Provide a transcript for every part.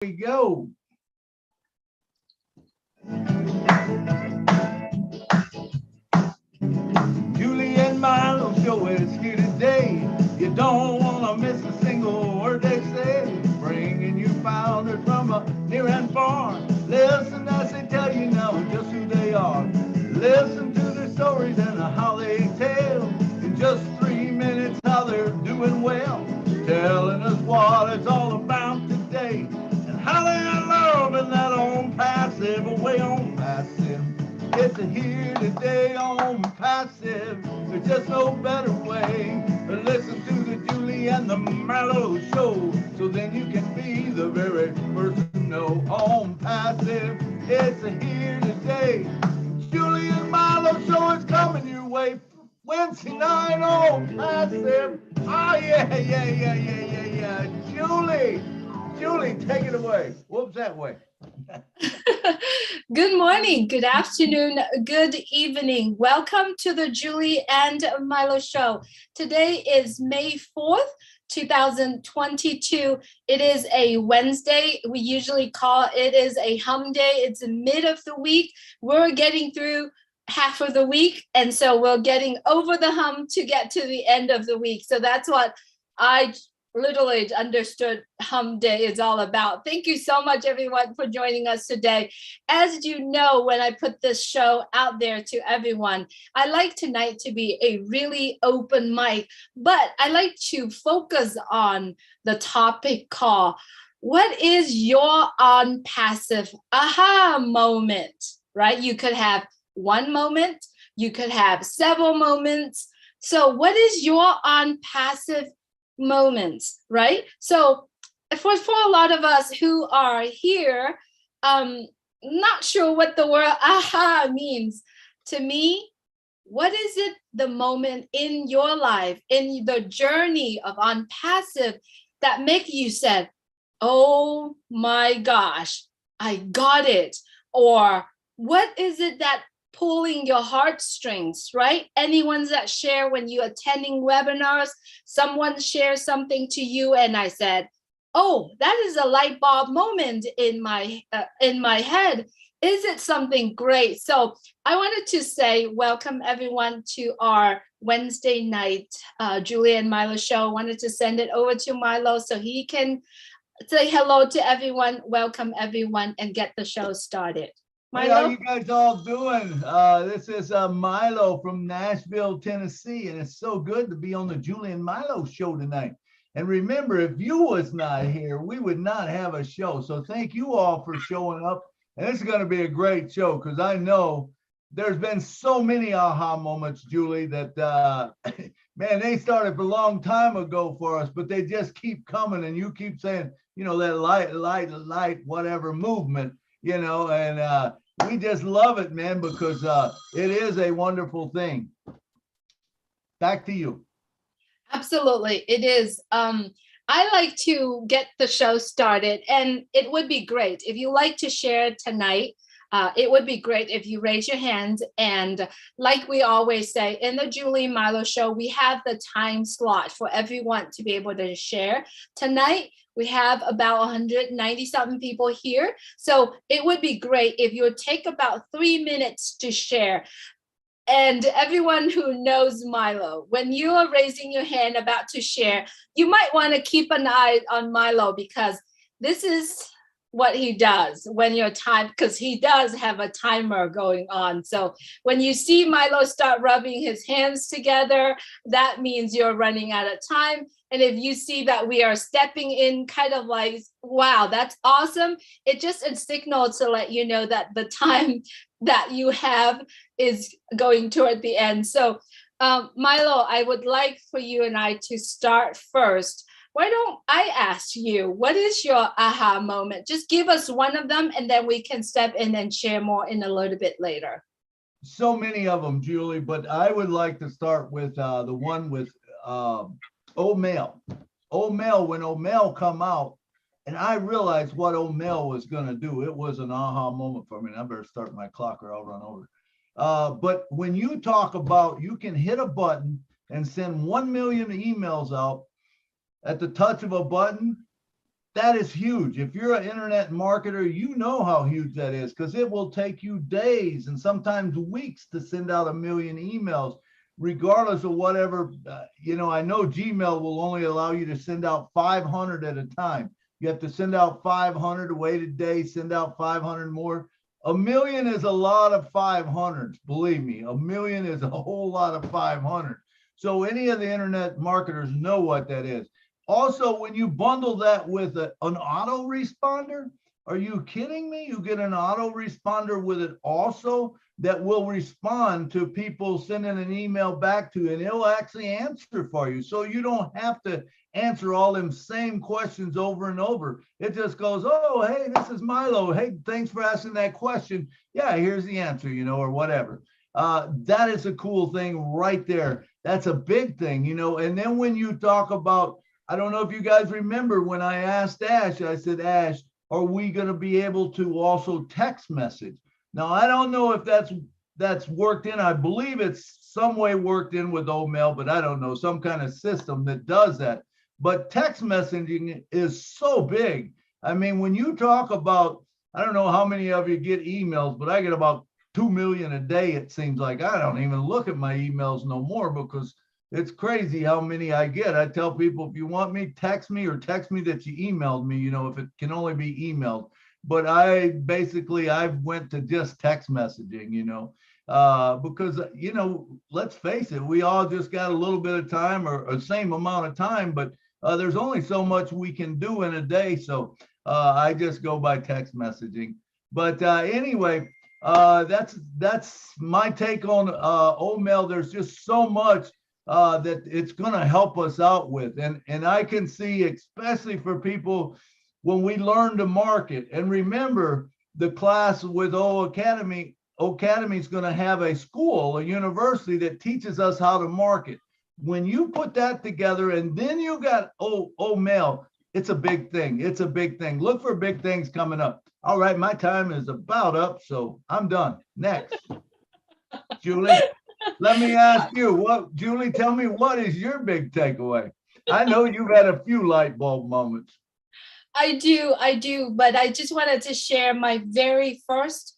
we go. Julie and Milo show is here today. You don't want to miss a single word they say. Bringing you founders from a near and far. Listen as they tell you now just who they are. Listen to their stories and how they tell. In just 3 minutes how they're doing well. Telling us what it's all about today. And how they are loving that ONPASSIVE way on passive. It's a here today on passive. There's just no better way. But listen to the Julie and the Milo show. So then you can be the very first to know on passive. It's a here today. Julie and Milo show is coming your way. Wednesday night on passive. Oh yeah. Julie, take it away. Whoops, that way. Good morning, good afternoon, good evening. Welcome to the Julie and Milo show. Today is May 4th, 2022. It is a Wednesday. We usually call it is a hum day. It's the mid of the week. We're getting through half of the week, and so we're getting over the hump to get to the end of the week. So that's what I literally understood hum day is all about. Thank you so much, everyone, for joining us today. As you know, when I put this show out there to everyone, I like tonight to be a really open mic, but I like to focus on the topic called, what is your ONPASSIVE aha moment, right? You could have one moment, you could have several moments. So what is your ONPASSIVE moments, right? So for a lot of us who are here, not sure what the word aha means. To me, what is it the moment in your life, in the journey of ONPASSIVE that make you said, oh my gosh, I got it? Or what is it that pulling your heartstrings, right? Anyone that share when you're attending webinars, someone shares something to you and I said, oh, that is a light bulb moment in my head. Is it something great? So I wanted to say welcome everyone to our Wednesday night Julie and Milo show. I wanted to send it over to Milo so he can say hello to everyone, welcome everyone, and get the show started. Hey, how you guys all doing? This is Milo from Nashville, Tennessee, and it's so good to be on the Julie and Milo show tonight. And remember, if you was not here, we would not have a show. So thank you all for showing up. And this is going to be a great show because I know there's been so many aha moments, Julie, that, man, they started a long time ago for us, but they just keep coming. And you keep saying, you know, that light, whatever movement. You know, and we just love it, man, because it is a wonderful thing. Back to you. Absolutely, it is. I like to get the show started, and it would be great if you like to share tonight. It would be great if you raise your hand. And like we always say in the Julie Milo show, we have the time slot for everyone to be able to share. Tonight, we have about 190-something people here. So it would be great if you would take about 3 minutes to share. And everyone who knows Milo, when you are raising your hand about to share, you might want to keep an eye on Milo because this is what he does when your time, because he does have a timer going on. So when you see Milo start rubbing his hands together, that means you're running out of time. And if you see that we are stepping in kind of like, wow, that's awesome, it just a signal to let you know that the time that you have is going toward the end. So Milo, I would like for you and I to start first. Why don't I ask you, what is your aha moment? Just give us one of them and then we can step in and share more in a little bit later. So many of them, Julie, but I would like to start with the one with O'Mel. O'Mel, when O'Mel come out, and I realized what O'Mel was going to do, it was an aha moment for me. And I better start my clock or I'll run over. But when you talk about you can hit a button and send 1 million emails out at the touch of a button, that is huge. If you're an internet marketer, you know how huge that is, because it will take you days and sometimes weeks to send out 1 million emails, regardless of whatever. I know Gmail will only allow you to send out 500 at a time. You have to send out 500, wait a day, send out 500 more. 1 million is a lot of 500s. Believe me, 1 million is a whole lot of 500. So any of the internet marketers know what that is. Also, when you bundle that with an autoresponder, are you kidding me? You get an autoresponder with it also that will respond to people sending an email back to you, and it'll actually answer for you. So you don't have to answer all them same questions over and over. It just goes, oh, hey, this is Milo. Hey, thanks for asking that question. Yeah, here's the answer, or whatever. That is a cool thing right there. That's a big thing, And then when you talk about, I don't know if you guys remember when I asked Ash, I said, Ash, are we going to be able to also text message? Now, I don't know if that's worked in. I believe it's some way worked in with OMail, but I don't know, some kind of system that does that. But text messaging is so big. I mean, when you talk about, I don't know how many of you get emails, but I get about 2 million a day, it seems like. I don't even look at my emails no more because it's crazy how many I get. I tell people, if you want me, text me, or text me that you emailed me, if it can only be emailed. But I went to just text messaging, because, let's face it, we all just got a little bit of time, or the same amount of time, but there's only so much we can do in a day. So I just go by text messaging. But anyway, that's my take on OMail. There's just so much that it's going to help us out with. And I can see, especially for people, when we learn to market. And remember, the class with Academy is going to have a school, a university that teaches us how to market. When you put that together, and then you got OMail, it's a big thing. It's a big thing. Look for big things coming up. All right, my time is about up, so I'm done. Next, Julie. Let me ask you, Julie, tell me, what is your big takeaway? I know you've had a few light bulb moments. I do, but I just wanted to share my very first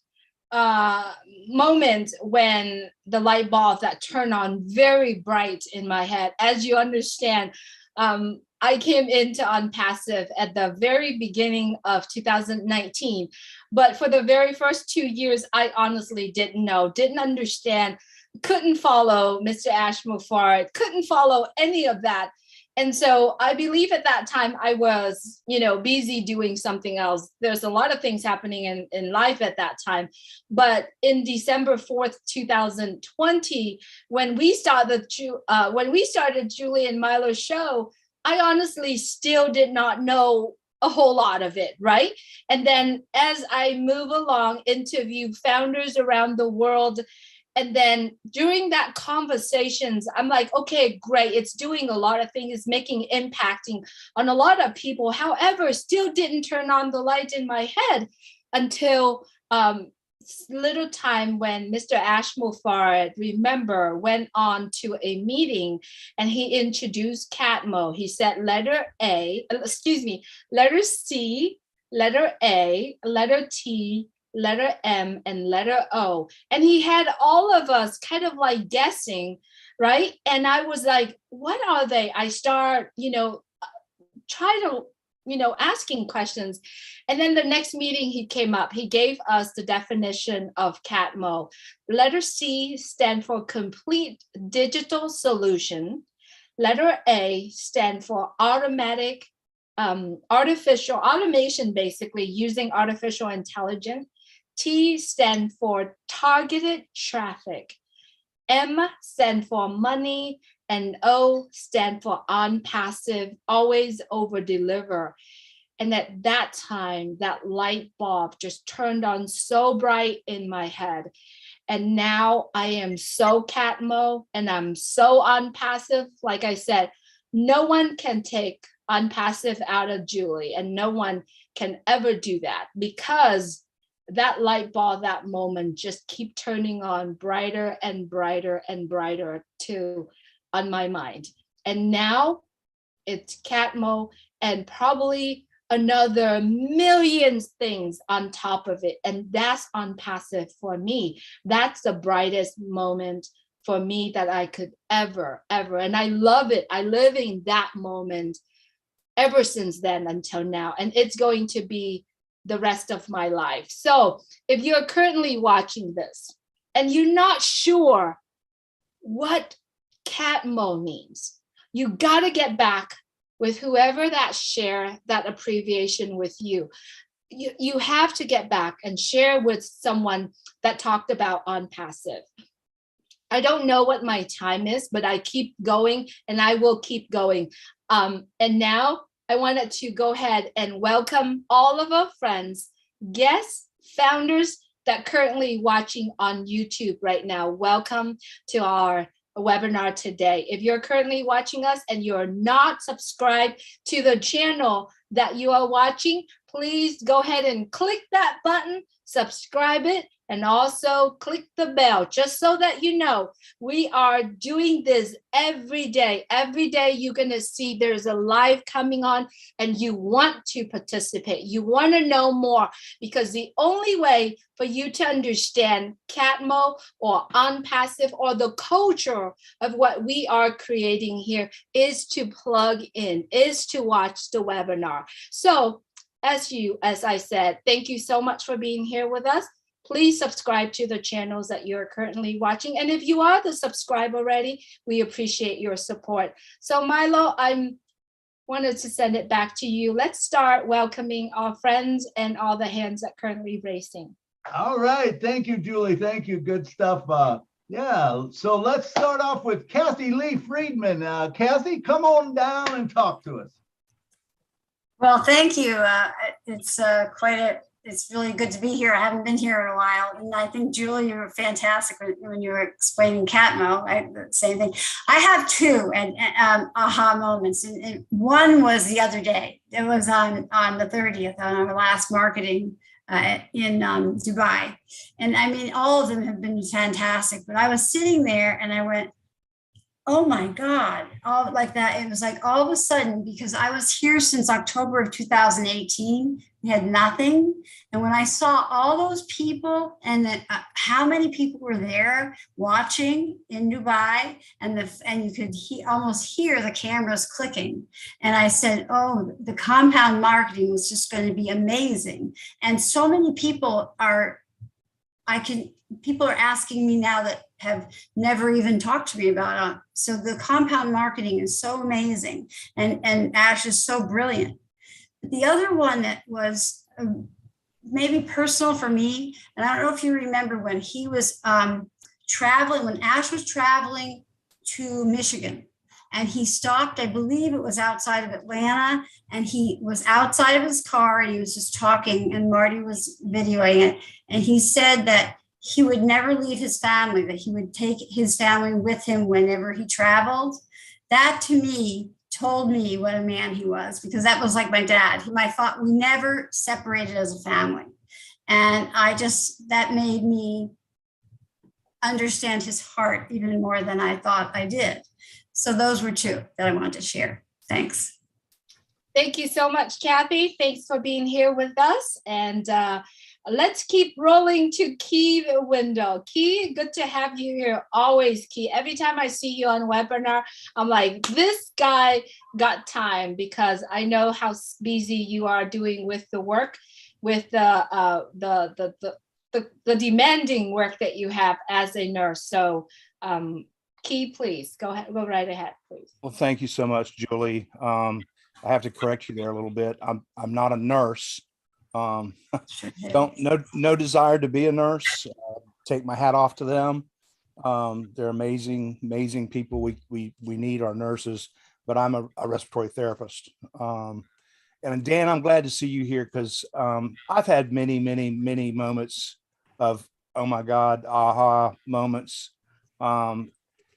moment when the light bulb that turned on very bright in my head. As you understand, I came into ONPASSIVE at the very beginning of 2019, but for the very first 2 years, I honestly didn't understand, couldn't follow Mr. Ash Mufarad, couldn't follow any of that. And so I believe at that time I was, busy doing something else. There's a lot of things happening in life at that time. But in December 4th, 2020, when we started Julie and Milo's show, I honestly still did not know a whole lot of it, right? And then as I move along, interview founders around the world, and then during that conversations, I'm like, okay, great. It's doing a lot of things, it's impacting on a lot of people. However, still didn't turn on the light in my head until little time when Mr. Ash Mufarad, remember, went on to a meeting and he introduced Catmo. He said letter C, letter A, letter T, letter M, and letter O. And he had all of us kind of like guessing, right? And I was like, what are they? I start, try to, asking questions. And then the next meeting he came up, he gave us the definition of CATMO. Letter C stand for complete digital solution. Letter A stand for automatic, artificial automation, basically using artificial intelligence. T stand for targeted traffic. M stand for money, and O stand for ONPASSIVE, always over deliver. And at that time, that light bulb just turned on so bright in my head. And now I am so CATMO and I'm so ONPASSIVE. Like I said, no one can take ONPASSIVE out of Julie, and no one can ever do that, because that light bulb, that moment, just keep turning on brighter and brighter and brighter too on my mind. And now it's CATMO, and probably another millions things on top of it. And that's ONPASSIVE for me. That's the brightest moment for me that I could ever. And I love it. I live in that moment ever since then until now. And it's going to be the rest of my life. So if you're currently watching this and you're not sure what CATMO means, you got to get back with whoever that share that abbreviation with you. You have to get back and share with someone that talked about ONPASSIVE. I don't know what my time is, but I keep going and I will keep going. And now I wanted to go ahead and welcome all of our friends, guests, founders that currently watching on YouTube right now. Welcome to our webinar today. If you're currently watching us and you're not subscribed to the channel that you are watching, please go ahead and click that button, subscribe it, and also click the bell, just so that you know we are doing this every day. Every day you're going to see there's a live coming on and you want to participate. You want to know more, because the only way for you to understand CATMO or ONPASSIVE or the culture of what we are creating here is to plug in, is to watch the webinar. So as I said, thank you so much for being here with us. Please subscribe to the channels that you're currently watching. And if you are the subscriber already, we appreciate your support. So Milo, I wanted to send it back to you. Let's start welcoming our friends and all the hands that currently raising. All right. Thank you, Julie. Thank you. Good stuff. Yeah. So let's start off with Kathy Lee Friedman. Kathy, come on down and talk to us. Well, thank you. It's really good to be here. I haven't been here in a while. And I think, Julie, you were fantastic when you were explaining CATMO, the same thing. I have two aha moments. And one was the other day. It was on the 30th, on our last marketing in Dubai. And I mean, all of them have been fantastic. But I was sitting there and I went, oh my God, all like that. It was like all of a sudden, because I was here since October of 2018, we had nothing. And when I saw all those people and how many people were there watching in Dubai, and you could almost hear the cameras clicking. And I said, oh, the compound marketing was just going to be amazing. And so many people are asking me now that have never even talked to me about it. So the compound marketing is so amazing, and Ash is so brilliant. But the other one that was maybe personal for me, and I don't know if you remember when he was traveling, when Ash was traveling to Michigan, and he stopped, I believe it was outside of Atlanta, and he was outside of his car and he was just talking, and Marty was videoing it. And he said that he would never leave his family, that he would take his family with him whenever he traveled. That to me told me what a man he was, because that was like my dad. I thought we never separated as a family. And that made me understand his heart even more than I thought I did. So those were two that I wanted to share. Thanks. Thank you so much, Kathy. Thanks for being here with us. And let's keep rolling to Key Window. Key, good to have you here. Always, Key. Every time I see you on webinar, I'm like, this guy got time, because I know how busy you are doing with the work, with the demanding work that you have as a nurse. So Key, please go right ahead, please. Well, thank you so much, Julie. I have to correct you there a little bit. I'm not a nurse. No desire to be a nurse. Take my hat off to them. They're amazing people. We need our nurses, but I'm a respiratory therapist. And Dan, I'm glad to see you here, because I've had many moments of, oh my God, aha moments.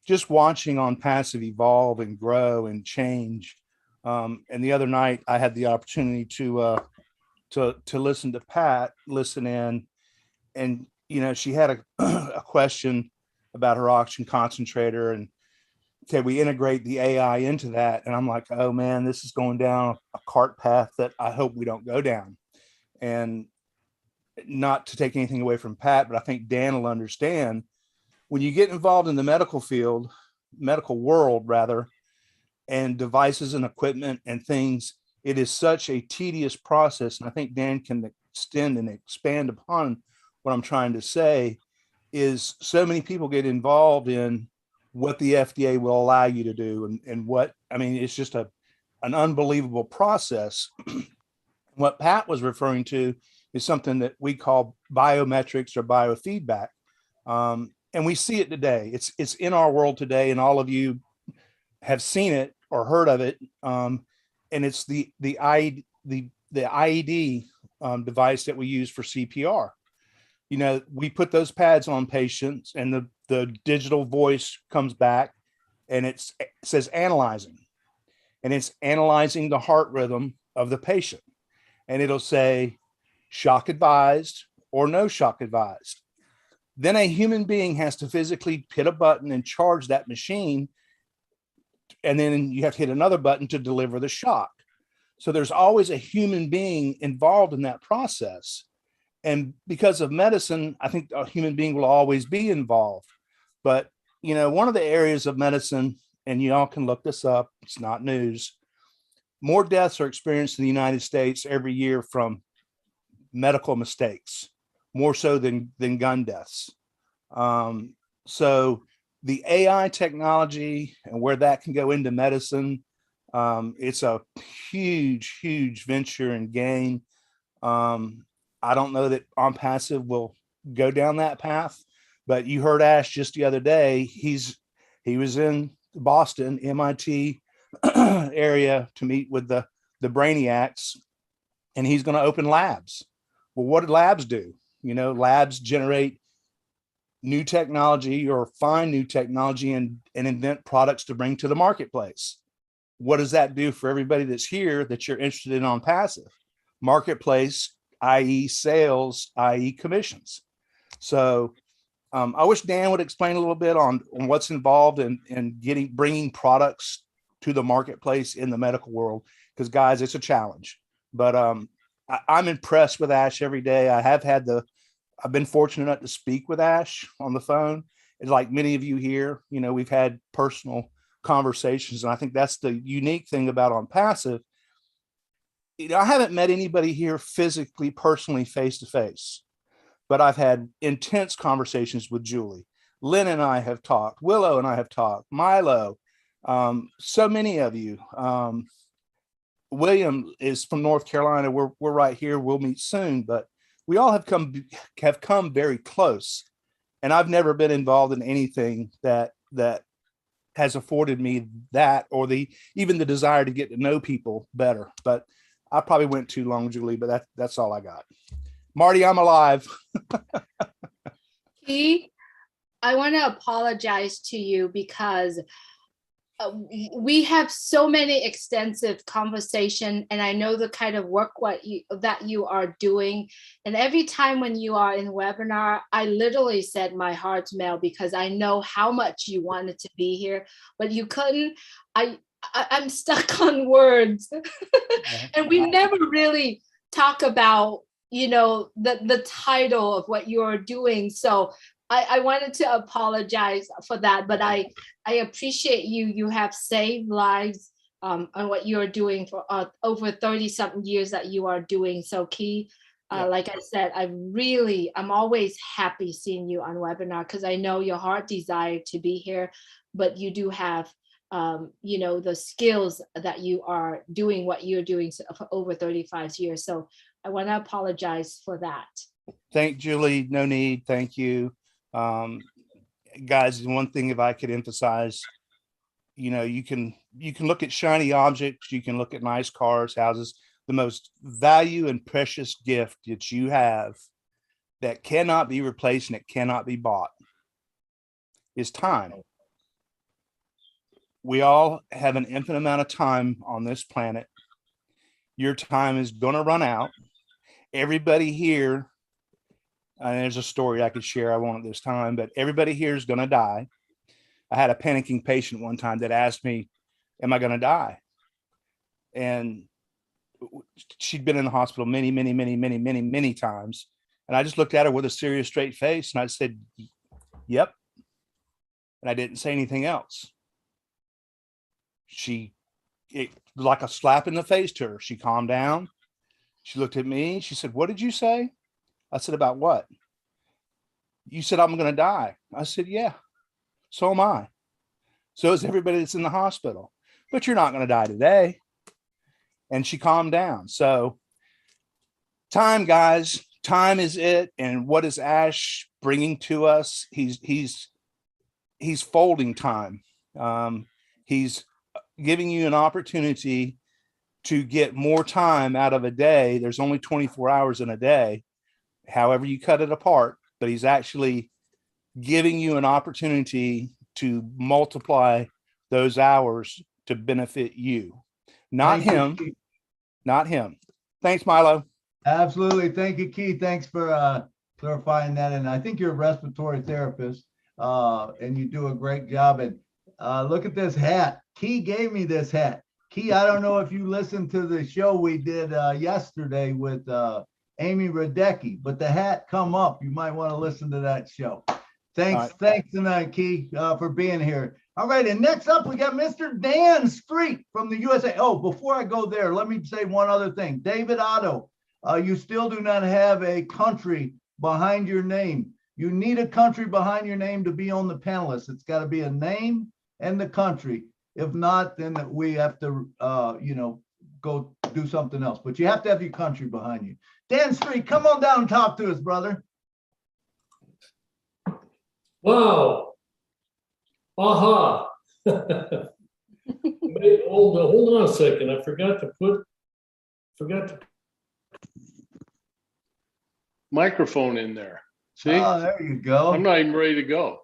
Just watching ONPASSIVE evolve and grow and change. And the other night I had the opportunity to listen to Pat listen in, and she had a question about her oxygen concentrator, and can we integrate the AI into that? And I'm like, oh man, this is going down a cart path that I hope we don't go down. And not to take anything away from Pat, but I think Dan will understand, when you get involved in the medical field, medical world rather, and devices and equipment and things, it is such a tedious process. And I think Dan can extend and expand upon what I'm trying to say, is so many people get involved in what the FDA will allow you to do. And what, I mean, it's just an unbelievable process. What Pat was referring to is something that we call biometrics or biofeedback. And we see it today. It's in our world today, and all of you have seen it or heard of it. And it's the IED device that we use for CPR. You know, we put those pads on patients, and the digital voice comes back, and it says analyzing, and it's analyzing the heart rhythm of the patient, and it'll say shock advised or no shock advised. Then a human being has to physically hit a button and charge that machine, and then you have to hit another button to deliver the shock. So there's always a human being involved in that process. And because of medicine, I think a human being will always be involved. But, you know, one of the areas of medicine, and y'all can look this up, it's not news, more deaths are experienced in the United States every year from medical mistakes, more so than gun deaths. So the AI technology and where that can go into medicine, it's a huge, huge venture and gain. I don't know that ONPASSIVE will go down that path, but you heard Ash just the other day. He was in Boston, MIT area to meet with the brainiacs, and he's going to open labs. Well, what do labs do? You know, labs generate new technology or find new technology and invent products to bring to the marketplace. What does that do for everybody that's here that you're interested in ONPASSIVE? Marketplace, i.e. sales, i.e. commissions. So I wish Dan would explain a little bit on what's involved in bringing products to the marketplace in the medical world, because guys, it's a challenge. But I'm impressed with Ash every day. I've been fortunate enough to speak with Ash on the phone. It's like many of you here, you know, we've had personal conversations, and I think that's the unique thing about ONPASSIVE. You know, I haven't met anybody here physically, personally, face to face, but I've had intense conversations with Julie. Lynn and I have talked. Willow and I have talked. Milo, so many of you. William is from North Carolina. We're right here. We'll meet soon, but we all have come very close. And I've never been involved in anything that has afforded me that, or even the desire to get to know people better. But I probably went too long, Julie, but that's all I got. Marty, I'm alive. Key, I want to apologize to you because we have so many extensive conversation, and I know the kind of work that you are doing. And every time when you are in webinar, I literally said my heart's melt, because I know how much you wanted to be here, but you couldn't. I'm stuck on words. And we never really talk about, you know, the title of what you're doing. So I wanted to apologize for that, but I appreciate you. You have saved lives on what you're doing for over 30 something years that you are doing. So Key, like I said, I'm always happy seeing you on webinar, because I know your heart desire to be here, but you do have you know, the skills that you are doing what you're doing for over 35 years. So I want to apologize for that. Thank Julie. No need. Thank you. Guys, one thing, if I could emphasize, you know, you can look at shiny objects, you can look at nice cars, houses. The most value and precious gift that you have that cannot be replaced and it cannot be bought is time. We all have an infinite amount of time on this planet. Your time is going to run out. Everybody here, and there's a story I could share, I won't at this time, but everybody here is going to die. I had a panicking patient one time that asked me, am I going to die? And she'd been in the hospital many times. And I just looked at her with a serious, straight face. And I said, yep. And I didn't say anything else. It like a slap in the face to her. She calmed down. She looked at me. She said, what did you say? I said, about what? You said, I'm going to die. I said, yeah, so am I. So is everybody that's in the hospital, but you're not going to die today. And she calmed down. So time, guys, time is it. And what is Ash bringing to us? He's folding time. He's giving you an opportunity to get more time out of a day. There's only 24 hours in a day, however you cut it apart, but he's actually giving you an opportunity to multiply those hours to benefit you, not him. Thanks, Milo. Absolutely. Thank you, Keith. Thanks for clarifying that. And I think you're a respiratory therapist, and you do a great job. And look at this hat. Key gave me this hat. Key, I don't know if you listened to the show we did yesterday with Amy Radecki, but the hat come up. You might want to listen to that show. Thanks tonight, Key, for being here. All right, and next up, we got Mr. Dan Street from the USA. Oh, before I go there, let me say one other thing. David Otto, you still do not have a country behind your name. You need a country behind your name to be on the panelists. It's got to be a name and the country. If not, then we have to, go do something else. But you have to have your country behind you. Dan Street, come on down and talk to us, brother. Wow. Aha. Hold on a second. I forgot to microphone in there. See? Oh, there you go. I'm not even ready to go.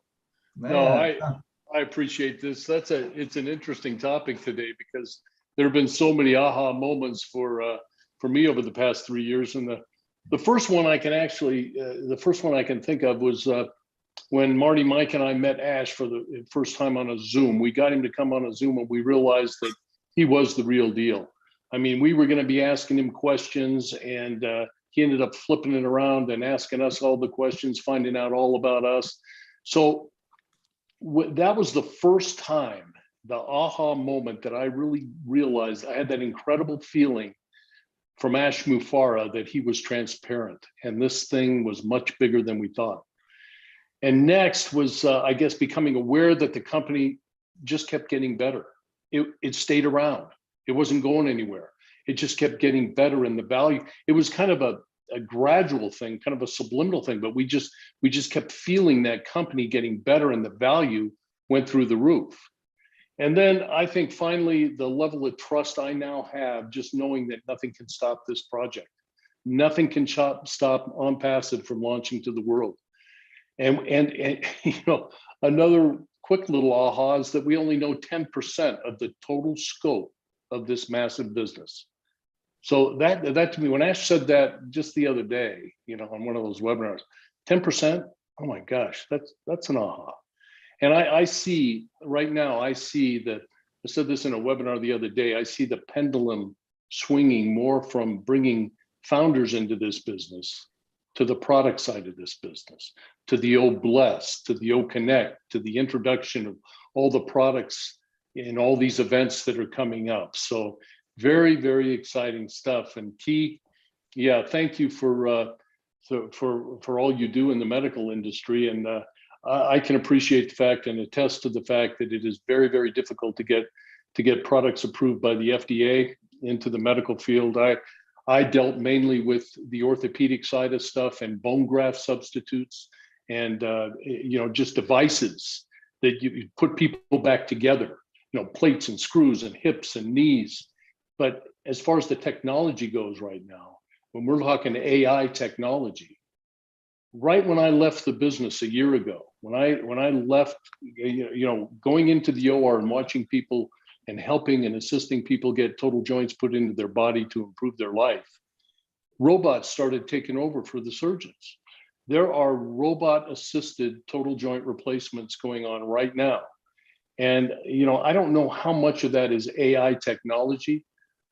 Man. No, I appreciate this. It's an interesting topic today because there have been so many aha moments for me over the past 3 years. And the first one I can think of was when Marty, Mike, and I met Ash for the first time on a Zoom. We got him to come on a Zoom and we realized that he was the real deal. I mean, we were going to be asking him questions and he ended up flipping it around and asking us all the questions, finding out all about us. So that was the first time, the aha moment that I really realized I had that incredible feeling from Ash Mufareh that he was transparent and this thing was much bigger than we thought. And next was, I guess, becoming aware that the company just kept getting better. It stayed around. It wasn't going anywhere. It just kept getting better in the value. It was kind of a gradual thing, kind of a subliminal thing, but we just kept feeling that company getting better and the value went through the roof. And then I think finally the level of trust I now have, just knowing that nothing can stop this project. Nothing can stop ONPASSIVE from launching to the world. And another quick little aha is that we only know 10% of the total scope of this massive business. So that to me, when Ash said that just the other day, on one of those webinars, 10%, oh my gosh, that's an aha. And I see right now, I said this in a webinar the other day, I see the pendulum swinging more from bringing founders into this business to the product side of this business, to the O Bless, to the O Connect, to the introduction of all the products in all these events that are coming up. So very, very exciting stuff. And Key, yeah, thank you for all you do in the medical industry. And I can appreciate the fact and attest to the fact that it is very, very difficult to get products approved by the FDA into the medical field. I dealt mainly with the orthopedic side of stuff and bone graft substitutes and just devices that you put people back together, plates and screws and hips and knees. But as far as the technology goes right now, when we're talking AI technology, right when I left the business a year ago, when I left, going into the OR and watching people and helping and assisting people get total joints put into their body to improve their life, robots started taking over for the surgeons. There are robot-assisted total joint replacements going on right now. And, you know, I don't know how much of that is AI technology,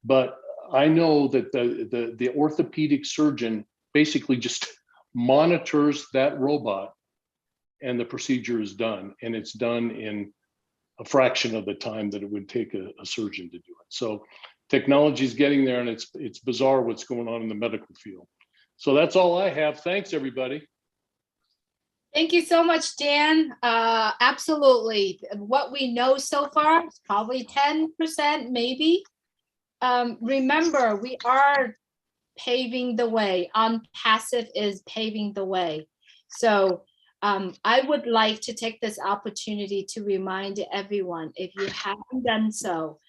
but I know that the orthopedic surgeon basically just monitors that robot and the procedure is done. And it's done in a fraction of the time that it would take a surgeon to do it. So technology is getting there, and it's bizarre what's going on in the medical field. So that's all I have. Thanks, everybody. Thank you so much, Dan. Absolutely. What we know so far is probably 10%, maybe. Remember, we are paving the way. ONPASSIVE is paving the way. So I would like to take this opportunity to remind everyone, if you haven't done so,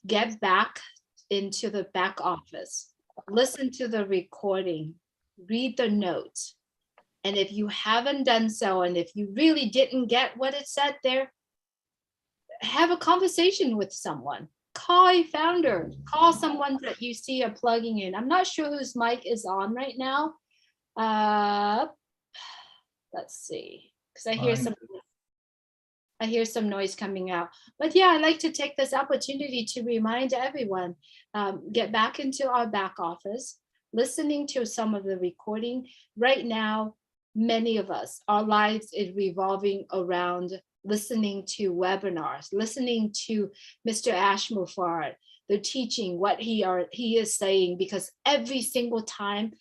get back into the back office, listen to the recording, read the notes. And if you haven't done so, and if you really didn't get what it said there, have a conversation with someone. Call a founder, call someone that you see are plugging in. I'm not sure whose mic is on right now. Let's see, because I hear some noise coming out. But yeah, I'd like to take this opportunity to remind everyone, get back into our back office, listening to some of the recording. Right now, many of us, our lives is revolving around listening to webinars, listening to Mr. Ashmufard, the teaching, what he is saying, because every single time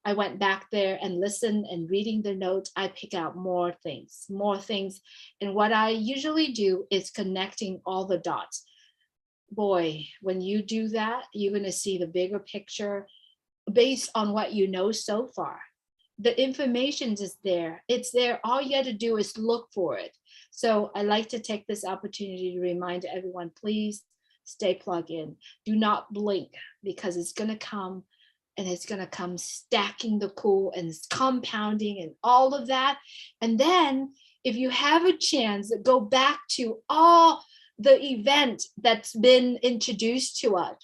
I went back there and listened and reading the notes, I pick out more things. And what I usually do is connecting all the dots. Boy, when you do that, you're going to see the bigger picture based on what you know so far. The information is there. It's there. All you have to do is look for it. So I like to take this opportunity to remind everyone, please stay plugged in. Do not blink, because it's going to come, and it's going to come stacking the cool and compounding and all of that. And then if you have a chance, go back to all the event that's been introduced to us.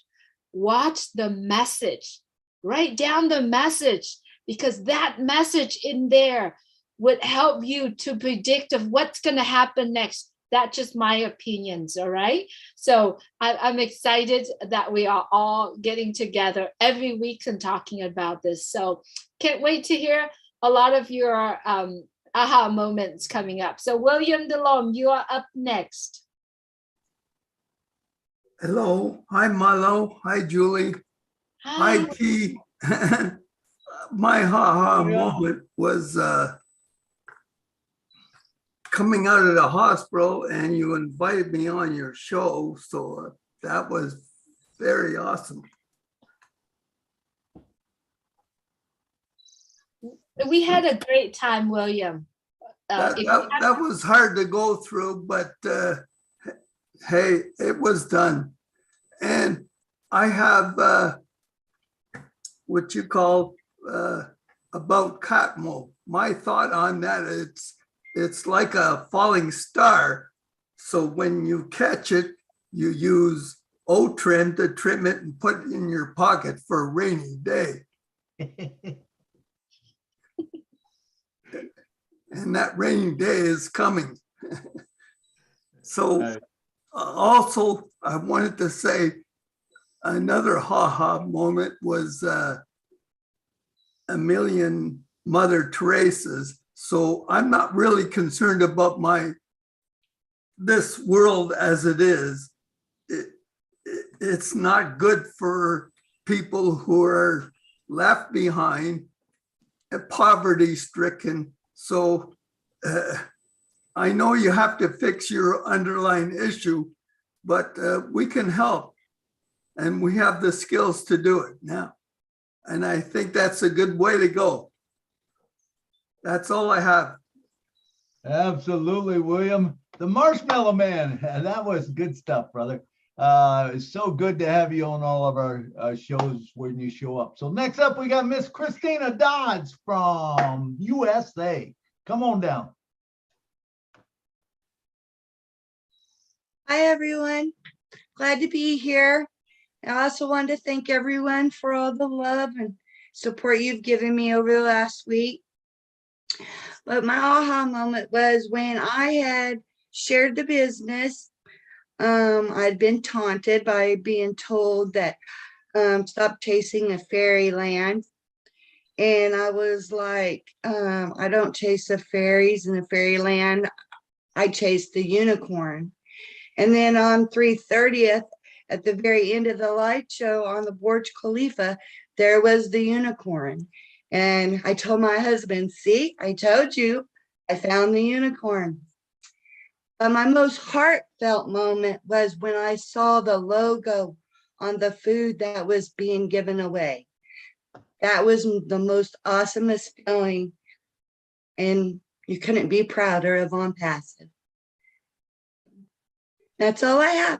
Watch the message. Write down the message, because that message in there would help you to predict of what's going to happen next. That's just my opinions, all right? So I'm excited that we are all getting together every week and talking about this. So can't wait to hear a lot of your aha moments coming up. So William DeLome, you are up next. Hello. Hi, Marlo. Hi, Julie. Hi, T. My ha-ha moment was coming out of the hospital, and you invited me on your show. So that was very awesome. We had a great time, William. That was hard to go through, but hey, it was done. And I have what you call about Catmo. My thought on that, it's like a falling star. So when you catch it, you use O-trim to trim it and put it in your pocket for a rainy day. And that rainy day is coming. So also, I wanted to say another ha-ha moment was a million Mother Teresa's. So I'm not really concerned about this world as it is. It's not good for people who are left behind and poverty stricken. So I know you have to fix your underlying issue, but we can help, and we have the skills to do it now. And I think that's a good way to go. That's all I have. Absolutely, William. The Marshmallow Man. That was good stuff, brother. It's so good to have you on all of our shows when you show up. So next up, we got Miss Christina Dodds from USA. Come on down. Hi, everyone. Glad to be here. I also want to thank everyone for all the love and support you've given me over the last week. But my aha moment was when I had shared the business I'd been taunted by being told that stop chasing a fairyland. And I was like, I don't chase the fairies in the fairyland. I chase the unicorn. And then on 3/30th, at the very end of the light show on the Burj Khalifa, there was the unicorn. And I told my husband, see, I told you, I found the unicorn. But my most heartfelt moment was when I saw the logo on the food that was being given away. That was the most awesomest feeling. And you couldn't be prouder of ONPASSIVE. That's all I have.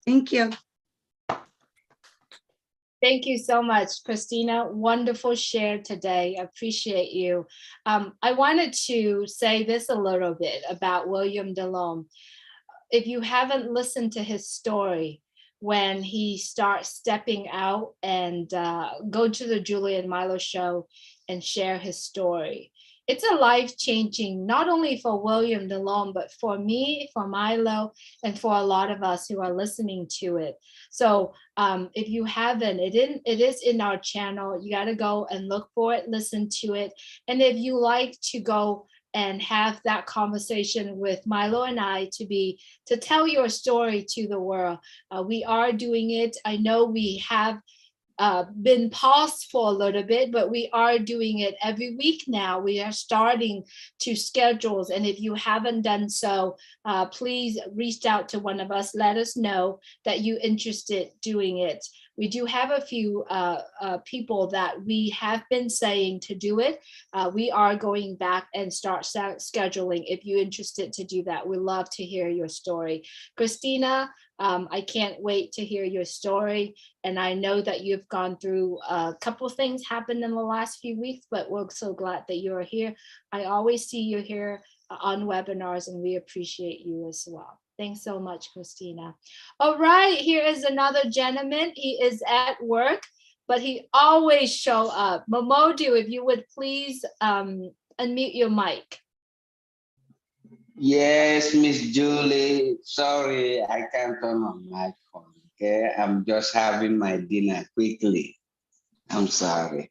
Thank you. Thank you so much, Christina. Wonderful share today. Appreciate you. I wanted to say this a little bit about William Delhomme. If you haven't listened to his story, when he starts stepping out and go to the Julie and Milo show and share his story, it's a life-changing, not only for William Delhomme, but for me, for Milo, and for a lot of us who are listening to it. So if you haven't, it is in our channel. You got to go and look for it, listen to it. And if you like to go and have that conversation with Milo and I to tell your story to the world, we are doing it. I know we have been paused for a little bit, but we are doing it every week now. We are starting to schedules, and if you haven't done so, please reach out to one of us. Let us know that you're interested doing it. We do have a few people that we have been saying to do it. We are going back and start scheduling if you're interested to do that. We'd love to hear your story. Christina, I can't wait to hear your story. And I know that you've gone through a couple of things happened in the last few weeks, but we're so glad that you're here. I always see you here on webinars, and we appreciate you as well. Thanks so much, Christina. All right, here is another gentleman. He is at work, but he always show up. Momodu, if you would please unmute your mic. Yes, Miss Julie. Sorry, I can't turn on my phone. Okay, I'm just having my dinner quickly. I'm sorry.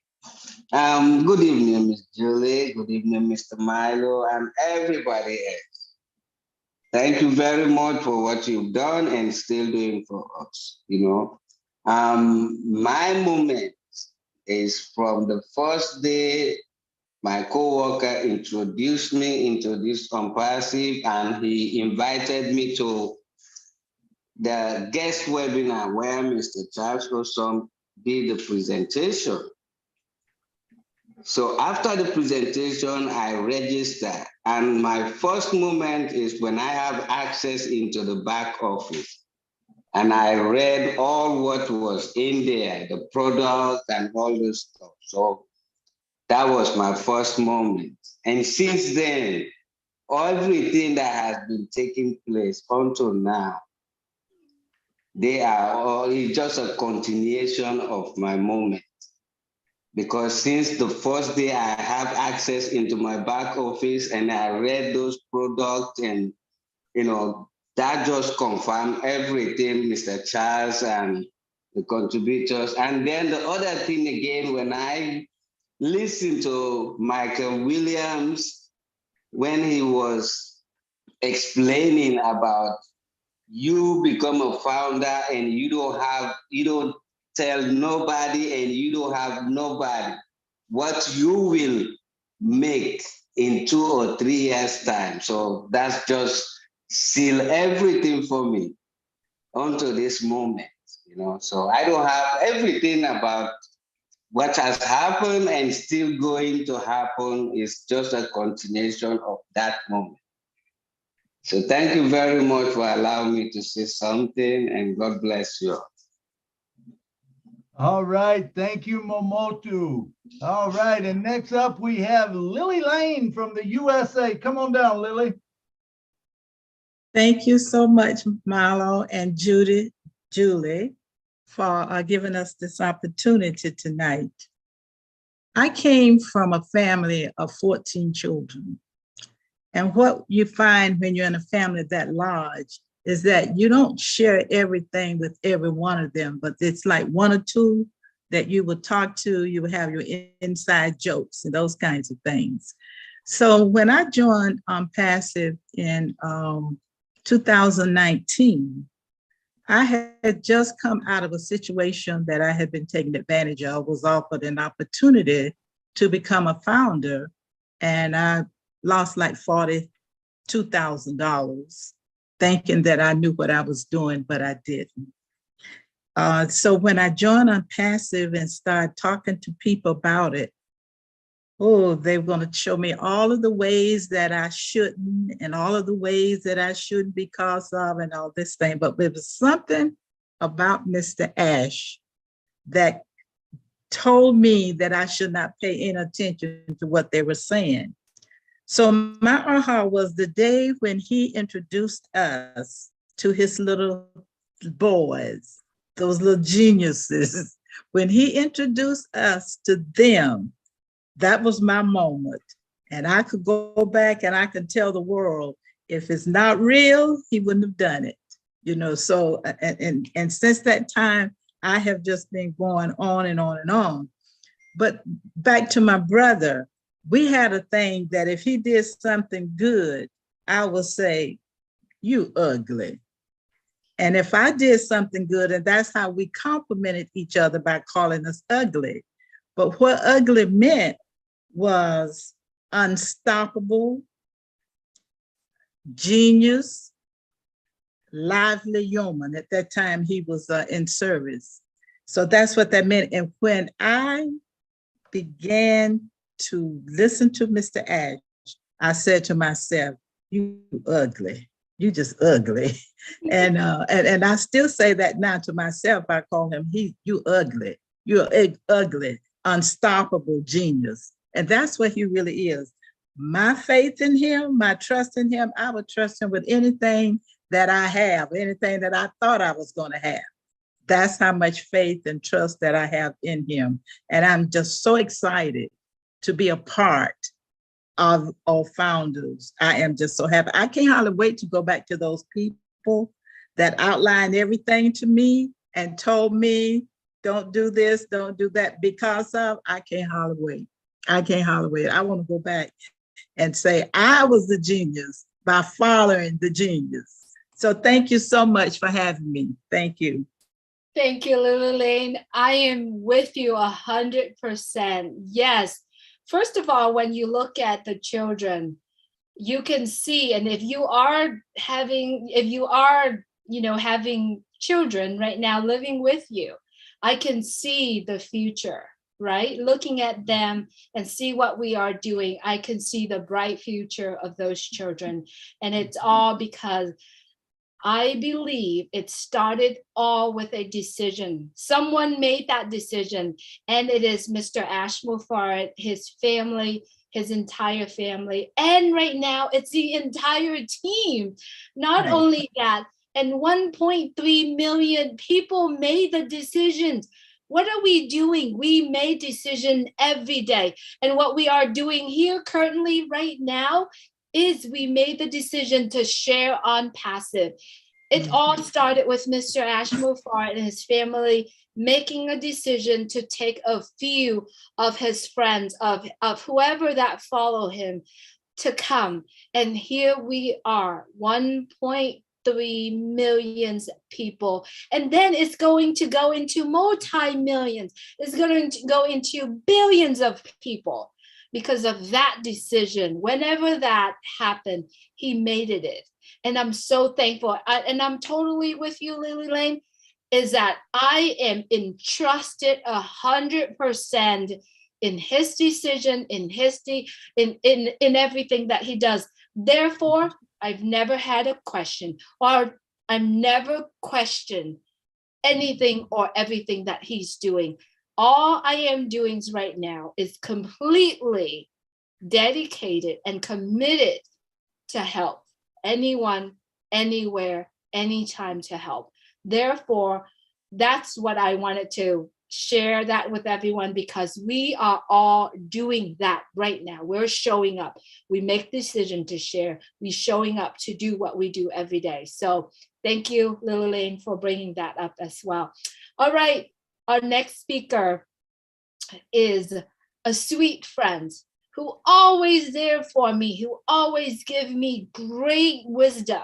Good evening, Miss Julie. Good evening, Mr. Milo, and everybody else. Thank you very much for what you've done and still doing for us. My moment is from the first day my coworker introduced me into this ONPASSIVE, and he invited me to the guest webinar where Mr. Charles Osom did the presentation. So after the presentation, I registered, and my first moment is when I have access into the back office. And I read all what was in there, the product and all this stuff. So that was my first moment. And since then, everything that has been taking place until now, they are all, it's just a continuation of my moment. Because since the first day I have access into my back office and I read those products, and that just confirmed everything, Mr. Charles and the contributors. And then the other thing again, when I listened to Michael Williams, when he was explaining about you become a founder and you don't tell nobody and you don't have nobody, what you will make in 2 or 3 years' time. So that's just seal everything for me until this moment, So I don't have everything about what has happened and still going to happen. Is just a continuation of that moment. So thank you very much for allowing me to say something, and God bless you all. All right, thank you, Momotu. All right, and next up we have Lily Lane from the USA. Come on down, Lily. Thank you so much, Milo and Julie, for giving us this opportunity tonight. I came from a family of 14 children. And what you find when you're in a family that large is that you don't share everything with every one of them, but it's like one or two that you will talk to, you will have your inside jokes and those kinds of things. So when I joined Passive in 2019, I had just come out of a situation that I had been taken advantage of, was offered an opportunity to become a founder, and I lost like $42,000, thinking that I knew what I was doing, but I didn't. So when I joined ONPASSIVE and started talking to people about it, oh, they were going to show me all of the ways that I shouldn't and all of the ways that I shouldn't because of and all this thing. But there was something about Mr. Ash that told me that I should not pay any attention to what they were saying. So my aha was the day when he introduced us to his little boys, those little geniuses. When he introduced us to them, that was my moment. And I could go back and I could tell the world, if it's not real, he wouldn't have done it. You know, so, and since that time, I have just been going on and on and on. But back to my brother, we had a thing that if he did something good, I would say, you ugly. And if I did something good, and that's how we complimented each other by calling us ugly. But what ugly meant was unstoppable, genius, lively human. At that time, he was in service. So that's what that meant. And when I began to listen to Mr. Ash, I said to myself, you ugly. You just ugly. And I still say that now to myself. I call him, you ugly. You're ugly, unstoppable genius. And that's what he really is. My faith in him, my trust in him, I would trust him with anything that I have, anything that I thought I was going to have. That's how much faith and trust that I have in him. And I'm just so excited to be a part of founders. I am just so happy. I can't hardly wait to go back to those people that outlined everything to me and told me, don't do this, don't do that because of, I can't hardly wait. I can't hardly wait. I want to go back and say, I was the genius by following the genius. So thank you so much for having me. Thank you. Thank you, Lily Lane. I am with you 100%. Yes. First of all, when you look at the children, you can see, and if you are having children right now living with you, I can see the future, right? Looking at them and see what we are doing, I can see the bright future of those children. And it's all because I believe it started all with a decision. Someone made that decision, and it is Mr. Ash Mufarad, his family, his entire family. And right now it's the entire team. Not Right. only that, and 1.3 million people made the decisions. What are we doing? We made decision every day. And what we are doing here currently right now is we made the decision to share ONPASSIVE. It all started with Mr. Ash Mufarad and his family making a decision to take a few of his friends, of whoever that follow him, to come. And here we are, 1.3 million people. And then it's going to go into multi-millions. It's going to go into billions of people. Because of that decision, whenever that happened, he made it. And I'm so thankful. And I'm totally with you, Lily Lane, is that I am entrusted 100% in his decision, in everything that he does. Therefore, I've never had a question, or I'm never questioned anything or everything that he's doing. All I am doing right now is completely dedicated and committed to help anyone, anywhere, anytime to help. Therefore, that's what I wanted to share that with everyone, because we are all doing that right now. We're showing up. We make decision to share. We're showing up to do what we do every day. So Thank you, Lillian, for bringing that up as well. All right, our next speaker is a sweet friend who always there for me, who always give me great wisdom,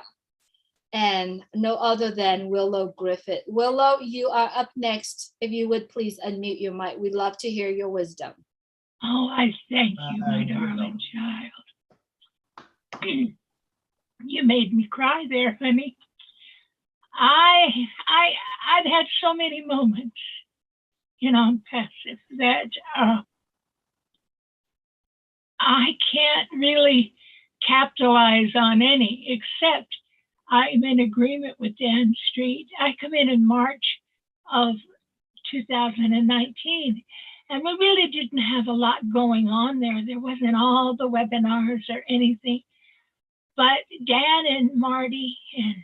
and no other than Willow Griffith. Willow, you are up next. If you would please unmute your mic. We'd love to hear your wisdom. Oh, I thank you, my darling child. You made me cry there, honey. I've had so many moments in ONPASSIVE that I can't really capitalize on any, except I'm in agreement with Dan Street. I come in March of 2019, and we really didn't have a lot going on there. There wasn't all the webinars or anything, but Dan and Marty and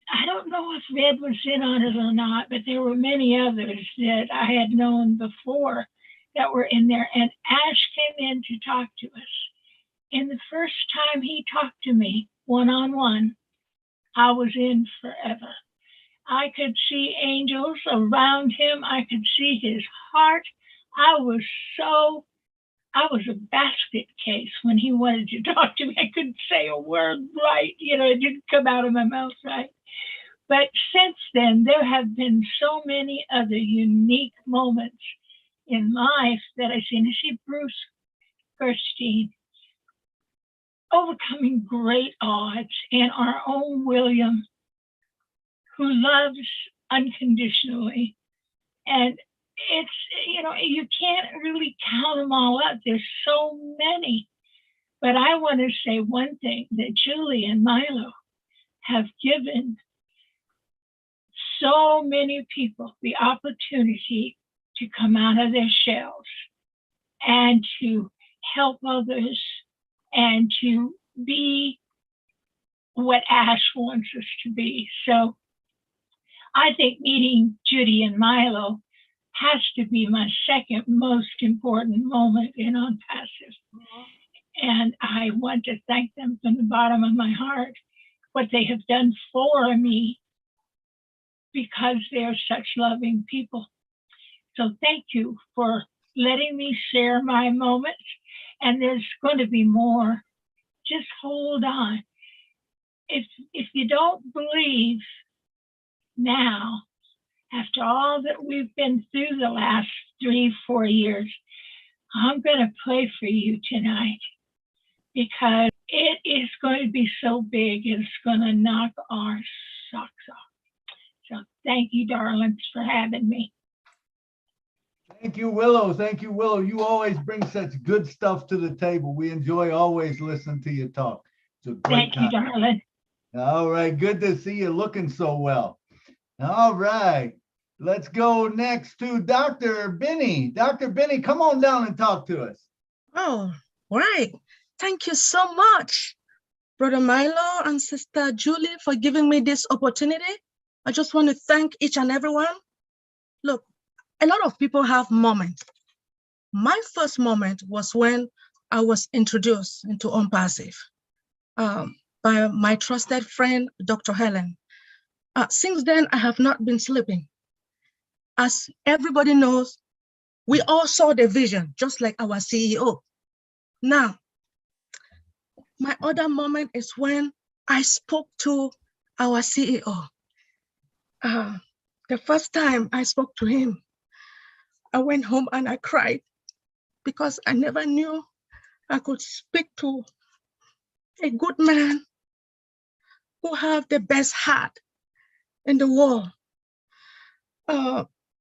I don't know if Red was in on it or not, but there were many others that I had known before that were in there. And Ash came in to talk to us. And the first time he talked to me one-on-one, I was in forever. I could see angels around him. I could see his heart. I was a basket case when he wanted to talk to me. I couldn't say a word right. It didn't come out of my mouth right. But since then, there have been so many other unique moments in life that I've seen. I see Bruce Gerstein overcoming great odds, and our own William, who loves unconditionally. And it's, you can't really count them all up. There's so many. But I want to say one thing, that Julie and Milo have given so many people the opportunity to come out of their shells and to help others and to be what Ash wants us to be. So I think meeting Judy and Milo has to be my second most important moment in ONPASSIVE. And I want to thank them from the bottom of my heart, what they have done for me, because they're such loving people. So thank you for letting me share my moments. And there's going to be more. Just hold on. If you don't believe now, after all that we've been through the last 3-4 years, I'm going to play for you tonight, because it is going to be so big, it's going to knock our socks off. So thank you, darlings, for having me. Thank you, Willow. Thank you, Willow. You always bring such good stuff to the table. We enjoy always listening to you talk. It's a great Thank you, darling. All right. Good to see you looking so well. All right. Let's go next to Dr. Benny. Dr. Benny, come on down and talk to us. Oh, right. Thank you so much, Brother Milo and Sister Julie, for giving me this opportunity. I just want to thank each and everyone. Look, a lot of people have moments. My first moment was when I was introduced into ONPASSIVE by my trusted friend, Dr. Helen. Since then, I have not been sleeping. As everybody knows, we all saw the vision, just like our CEO. Now, my other moment is when I spoke to our CEO. The first time I spoke to him, I went home and I cried, because I never knew I could speak to a good man who have the best heart in the world.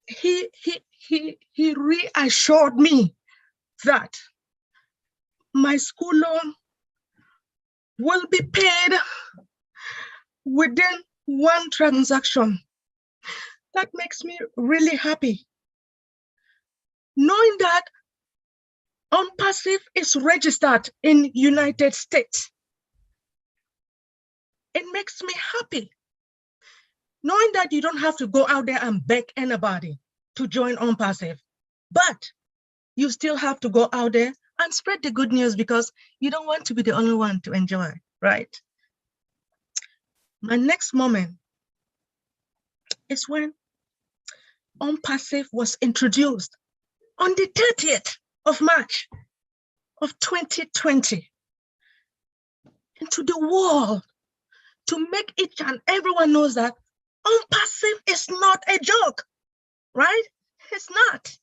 He reassured me that my school loan will be paid within one transaction. That makes me really happy. Knowing that ONPASSIVE is registered in United States, it makes me happy. Knowing that you don't have to go out there and beg anybody to join ONPASSIVE, but you still have to go out there and spread the good news, because you don't want to be the only one to enjoy, right? My next moment is when ONPASSIVE was introduced on the 30th of March of 2020 into the world, to make each and everyone knows that ONPASSIVE is not a joke, right? It's not.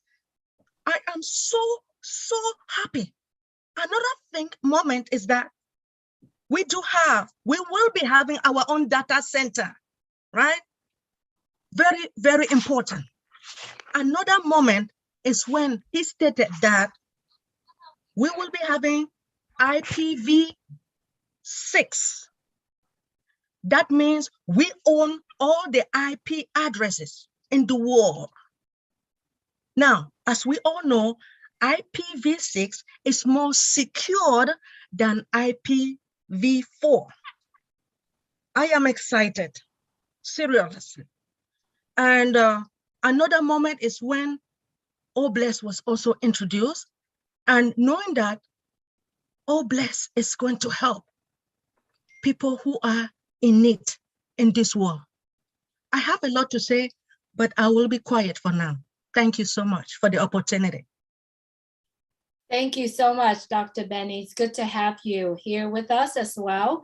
I am so happy. Another moment is that we will be having our own data center, right? Very, very important. Another moment is when he stated that we will be having IPv6. That means we own all the IP addresses in the world. Now, as we all know, IPv6 is more secured than IPv4. I am excited, seriously. And another moment is when OBLESS was also introduced, and knowing that OBLESS is going to help people who are in need in this world. I have a lot to say, but I will be quiet for now. Thank you so much for the opportunity. Thank you so much, Dr. Benny. It's good to have you here with us as well.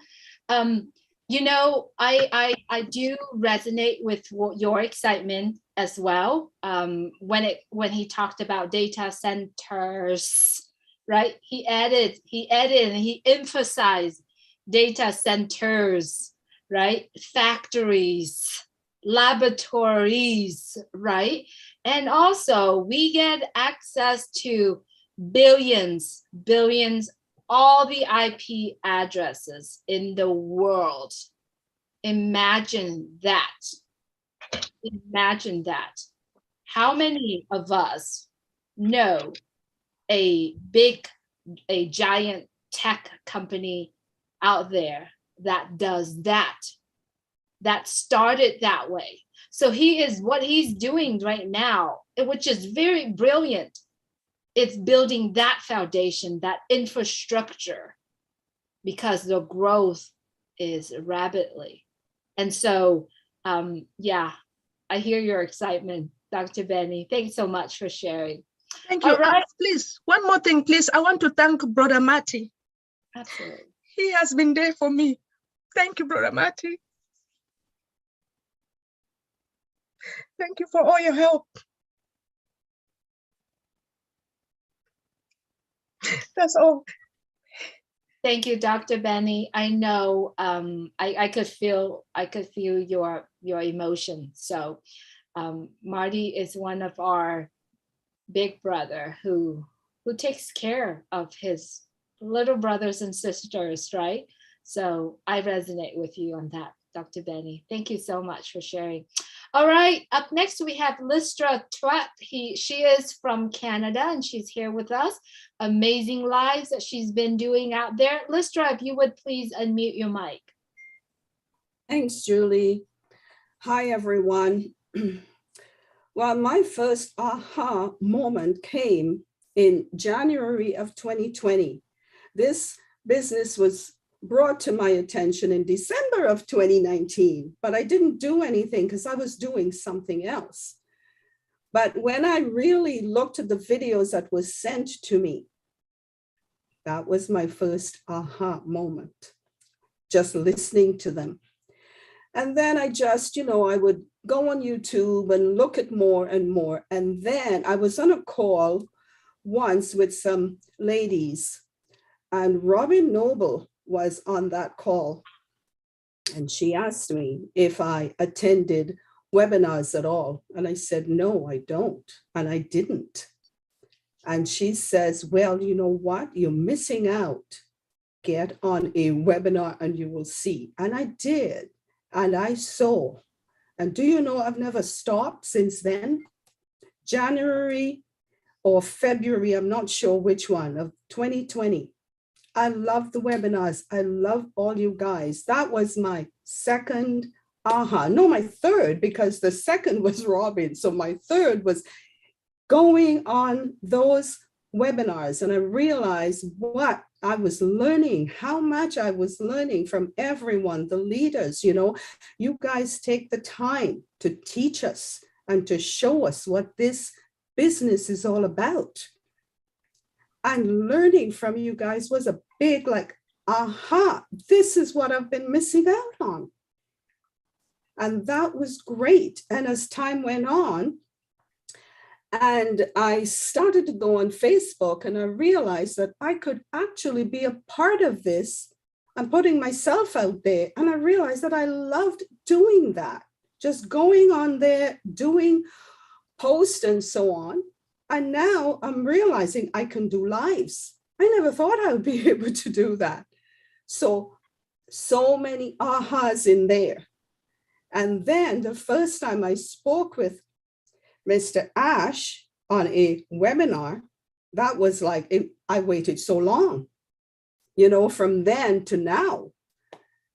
You know, I do resonate with your excitement as well. When he talked about data centers, right? He added and he emphasized data centers, right? Factories, laboratories, right? And also we get access to billions, all the IP addresses in the world. Imagine that. Imagine that. How many of us know a giant tech company out there that does that started that way? So what he's doing right now, which is very brilliant, it's building that foundation, that infrastructure, because the growth is rapidly. And so, yeah, I hear your excitement, Dr. Benny. Thanks so much for sharing. Thank you. All right. Please, one more thing, please. I want to thank Brother Matty. Absolutely. He has been there for me. Thank you, Brother Matty. Thank you for all your help. That's all. Thank you, Dr. Benny. I know I could feel your emotion. So Marty is one of our big brother who takes care of his little brothers and sisters, right? So I resonate with you on that, Dr. Benny. Thank you so much for sharing. All right, up next we have Listra Twat. She is from Canada and she's here with us. Amazing lives that she's been doing out there. Listra, if you would please unmute your mic. Thanks, Julie. Hi, everyone. Well, my first aha moment came in January of 2020. This business was brought to my attention in December of 2019, but I didn't do anything because I was doing something else. But when I really looked at the videos that was sent to me, that was my first aha moment, just listening to them. And then I just, I would go on YouTube and look at more and more. And then I was on a call once with some ladies, and Robin Noble was on that call. And she asked me if I attended webinars at all. And I said, no, I don't. And I didn't. And she says, well, you know what? You're missing out. Get on a webinar and you will see. And I did. And I saw. And do you know, I've never stopped since then. January or February, I'm not sure which one, of 2020. I love the webinars. I love all you guys. That was my second aha. No, my third, because the second was Robin. So my third was going on those webinars, and I realized what I was learning, how much I was learning from everyone, the leaders. You guys take the time to teach us and to show us what this business is all about. And learning from you guys was a big, like, aha, this is what I've been missing out on. And that was great. And as time went on, and I started to go on Facebook, and I realized that I could actually be a part of this and putting myself out there. And I realized that I loved doing that, just going on there, doing posts and so on. And now I'm realizing I can do lives. I never thought I would be able to do that. So many ahas in there. And then the first time I spoke with Mr. Ash on a webinar, that was like, I waited so long, from then to now.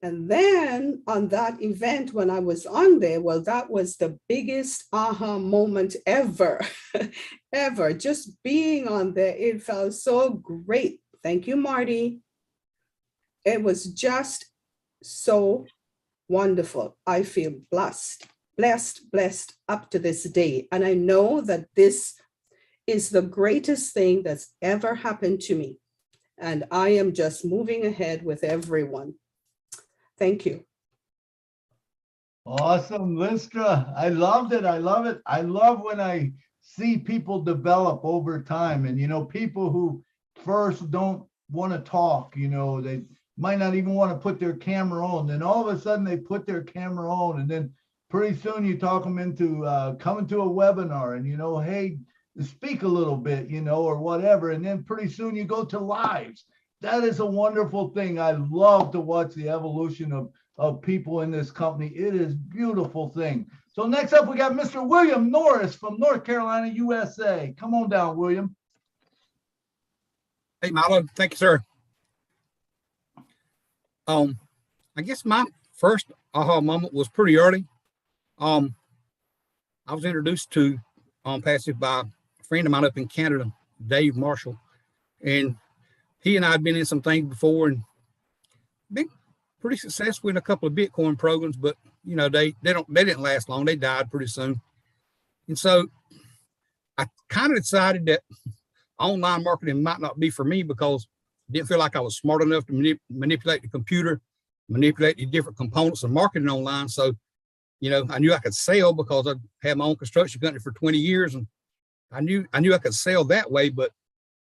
And then on that event, when I was on there, well, that was the biggest aha moment ever, ever. Just being on there, it felt so great. Thank you, Marty. It was just so wonderful. I feel blessed up to this day. And I know that this is the greatest thing that's ever happened to me. And I am just moving ahead with everyone. Thank you. Awesome, Listra. I loved it. I love it. I love when I see people develop over time, and people who first don't want to talk, they might not even want to put their camera on. Then all of a sudden they put their camera on, and then pretty soon you talk them into coming to a webinar, and hey, speak a little bit, or whatever. And then pretty soon you go to lives. That is a wonderful thing. I love to watch the evolution of people in this company. It is a beautiful thing. So next up, we got Mr. William Norris from North Carolina, USA. Come on down, William. Hey, Milo. Thank you, sir. I guess my first aha moment was pretty early. I was introduced to ONPASSIVE by a friend of mine up in Canada, Dave Marshall, and he and I had been in some things before and been pretty successful in a couple of Bitcoin programs, but they didn't last long. They died pretty soon. And so I kind of decided that online marketing might not be for me because I didn't feel like I was smart enough to manipulate the computer, manipulate the different components of marketing online. So, I knew I could sell because I had my own construction company for 20 years, and I knew I could sell that way, but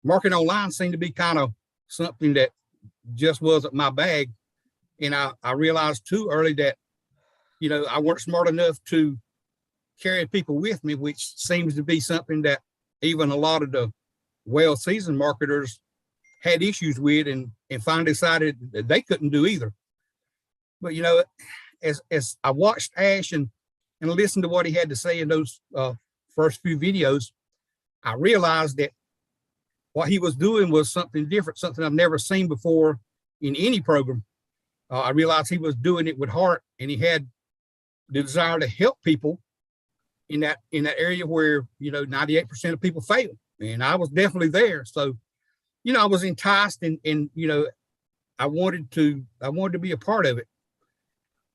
marketing online seemed to be kind of something that just wasn't my bag. And I realized too early that, I weren't smart enough to carry people with me, which seems to be something that even a lot of the well-seasoned marketers had issues with, and finally decided that they couldn't do either. But, as I watched Ash and listened to what he had to say in those first few videos, I realized that what he was doing was something different, something I've never seen before in any program. I realized he was doing it with heart, and he had the desire to help people in that area where 98% of people fail, and I was definitely there. So, I was enticed, and I wanted to be a part of it.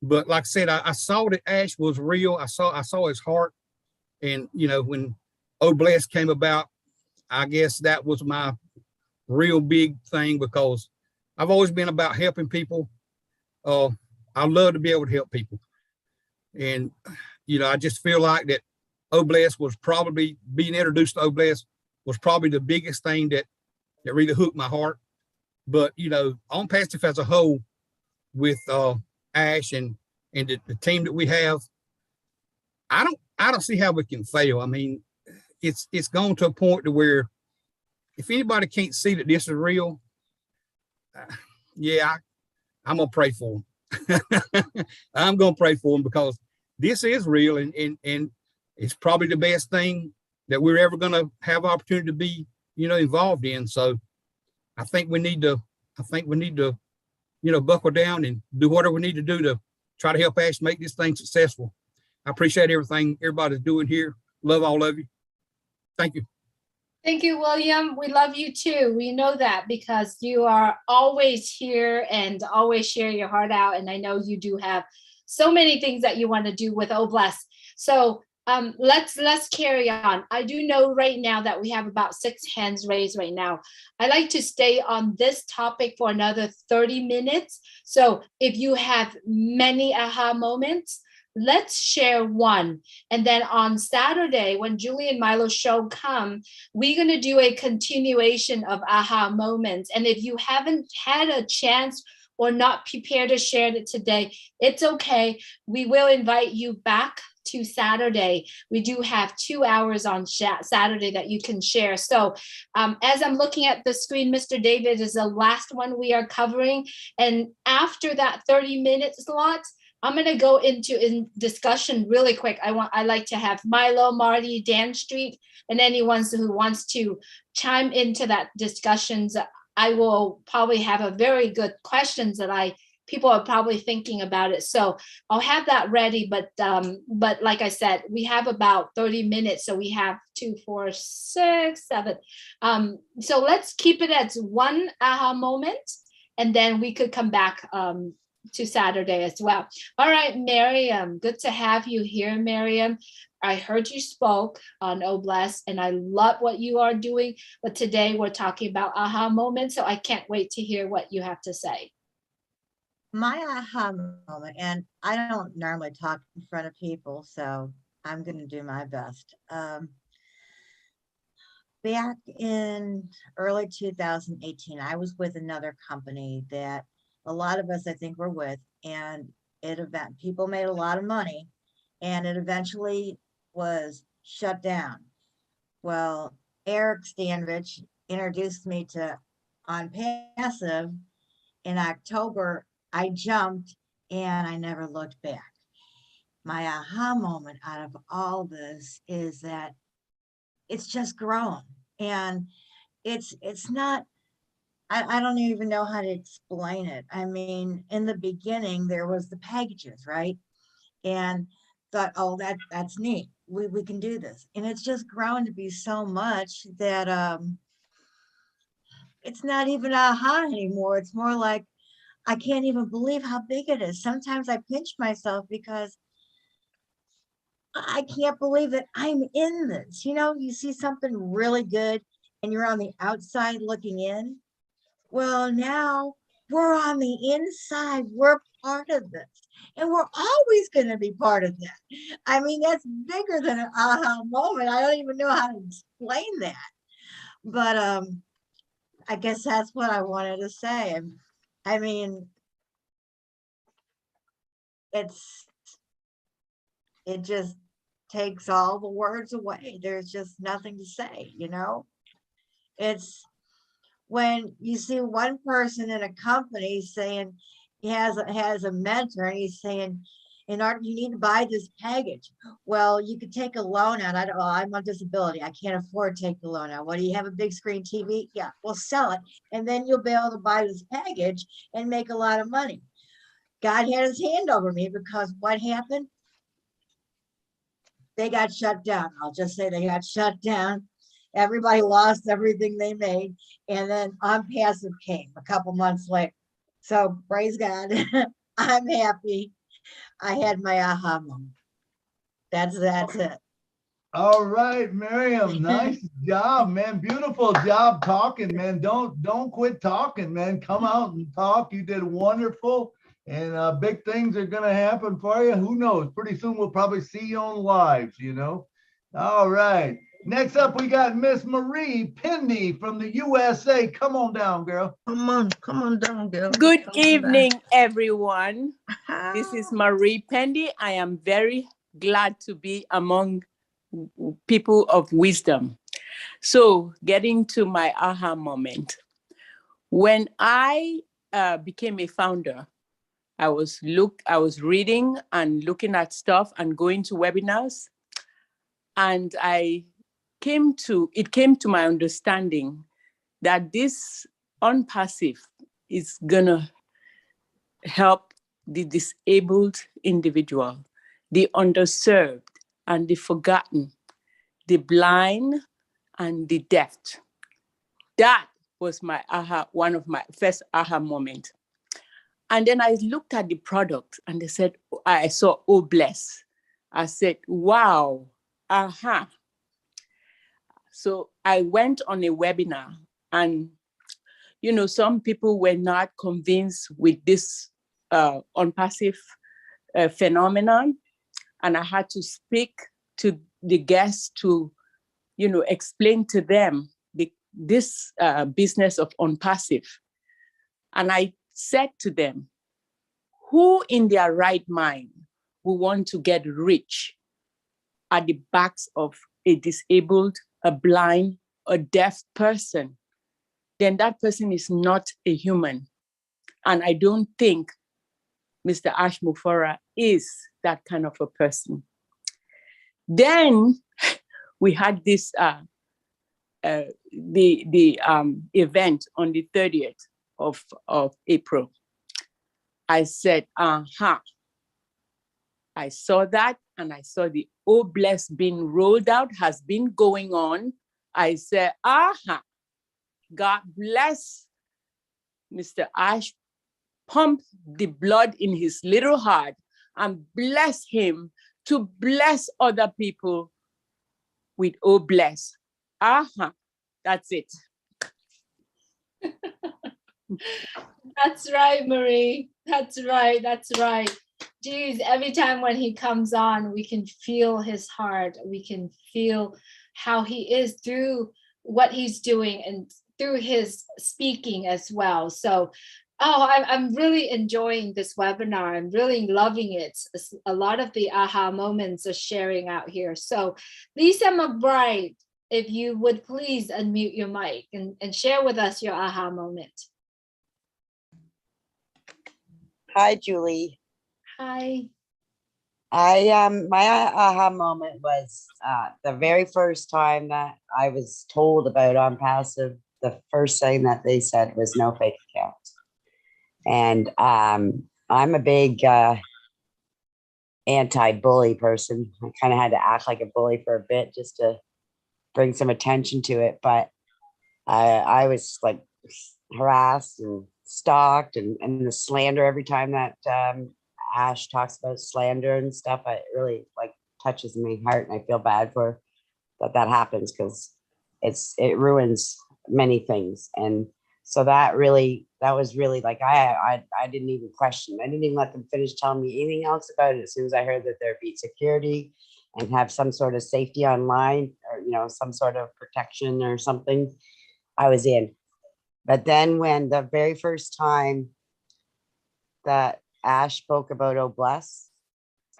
But like I said, I saw that Ash was real. I saw his heart, and when Oh Bless came about, I guess that was my real big thing, because I've always been about helping people. I love to be able to help people. And, I just feel like that Oh Bless was probably, being introduced to Oh Bless was probably the biggest thing that really hooked my heart. But, ONPASSIVE as a whole, with Ash and the team that we have, I don't see how we can fail. I mean, it's gone to a point to where if anybody can't see that this is real, yeah, I'm gonna pray for them. I'm gonna pray for them, because this is real, and it's probably the best thing that we're ever gonna have opportunity to be, involved in. So I think we need to, buckle down and do whatever we need to do to try to help Ash make this thing successful. I appreciate everything everybody's doing here. Love all of you. Thank you. Thank you, William. We love you too. We know that because you are always here and always share your heart out. And I know you do have so many things that you want to do with OBLESS. So let's carry on. I do know right now that we have about 6 hands raised right now. I like to stay on this topic for another 30 minutes. So if you have many aha moments, let's share one. And then on Saturday, when Julie and Milo show come, we're going to do a continuation of aha moments. And if you haven't had a chance or not prepared to share it today, it's okay. We will invite you back to Saturday. We do have 2 hours on Saturday that you can share. So as I'm looking at the screen, Mr. David is the last one we are covering. And after that 30-minute slot, I'm going to go into discussion really quick. I like to have Milo, Marty, Dan Street, and anyone who wants to chime into that discussions. I will probably have a very good questions that people are probably thinking about it. So I'll have that ready. But like I said, we have about 30 minutes. So we have 2, 4, 6, 7. So let's keep it at one aha moment, and then we could come back to Saturday as well. All right, Miriam, good to have you here, Miriam. I heard you spoke on OBLESS, and I love what you are doing. But today we're talking about aha moments, so I can't wait to hear what you have to say. My aha moment, and I don't normally talk in front of people, so I'm going to do my best. Back in early 2018, I was with another company that a lot of us, I think, were with, and people made a lot of money, and it eventually was shut down. Well, Eric Stanrich introduced me to ONPASSIVE in October. I jumped and I never looked back. My aha moment out of all this is that it's just grown, and it's not, I don't even know how to explain it. I mean, in the beginning, there was the packages, right? And thought, oh, that's neat. We can do this. And it's just grown to be so much that it's not even aha anymore. It's more like, I can't even believe how big it is. Sometimes I pinch myself because I can't believe that I'm in this. You know, you see something really good and you're on the outside looking in. Well, now we're on the inside. We're part of this. And we're always going to be part of that. I mean, that's bigger than an aha moment. I don't even know how to explain that. But I guess that's what I wanted to say. I mean, it just takes all the words away. There's just nothing to say, you know? It's when you see one person in a company saying he has a mentor and he's saying, in order, you need to buy this package. Well, you could take a loan out. I'm on disability. I can't afford to take the loan out. What, do you have a big screen TV? Yeah, well, sell it. And then you'll be able to buy this package and make a lot of money. God had his hand over me because what happened? They got shut down. I'll just say they got shut down. Everybody lost everything they made. And then ONPASSIVE came a couple months later. So praise God. I'm happy. I had my aha moment. That's it. All right, Miriam, nice job, man. Beautiful job talking, man. Don't quit talking, man. Come out and talk. You did wonderful, and big things are gonna happen for you. Who knows? Pretty soon we'll probably see you on lives, you know. All right. Next up, we got Miss Marie Pendy from the USA. Come on down, girl. Come on down, girl. Good evening, everyone. This is Marie Pendy. I am very glad to be among people of wisdom. So, getting to my aha moment. When I became a founder, I was reading and looking at stuff and going to webinars, and it came to my understanding that this ONPASSIVE is gonna help the disabled individual, the underserved and the forgotten, the blind and the depth. That was my one of my first aha moment. And then I looked at the product and they said, I saw Oh Bless. I said, wow, So I went on a webinar and, some people were not convinced with this ONPASSIVE phenomenon. And I had to speak to the guests to, explain to them this business of ONPASSIVE. And I said to them, who in their right mind will want to get rich at the backs of a disabled, a blind, a deaf person? Then that person is not a human. And I don't think Mr. Ash Mufara is that kind of a person. Then we had this event on the 30th of April. I said, I saw that and I saw the Oh Bless being rolled out, has been going on. I said, God bless Mr. Ash, pump the blood in his little heart and bless him to bless other people with Oh Bless. That's it. That's right, Marie. That's right. That's right. Geez, every time when he comes on, we can feel his heart. We can feel how he is through what he's doing and through his speaking as well. So, I'm really enjoying this webinar. I'm really loving it. A lot of the aha moments are sharing out here. So, Lisa McBride, if you would please unmute your mic and share with us your aha moment. Hi, Julie. Hi. My aha moment was the very first time that I was told about ONPASSIVE. The first thing that they said was no fake accounts. And I'm a big anti-bully person. I kind of had to act like a bully for a bit just to bring some attention to it. But I was like harassed and stalked and the slander every time that Ash talks about slander and stuff. It really like touches my heart, and I feel bad for that happens because it ruins many things. And so that was really like I didn't even question. I didn't even let them finish telling me anything else about it. As soon as I heard that there'd be security and have some sort of safety online, or some sort of protection or something, I was in. But then when the very first time that Ash spoke about Oh Bless,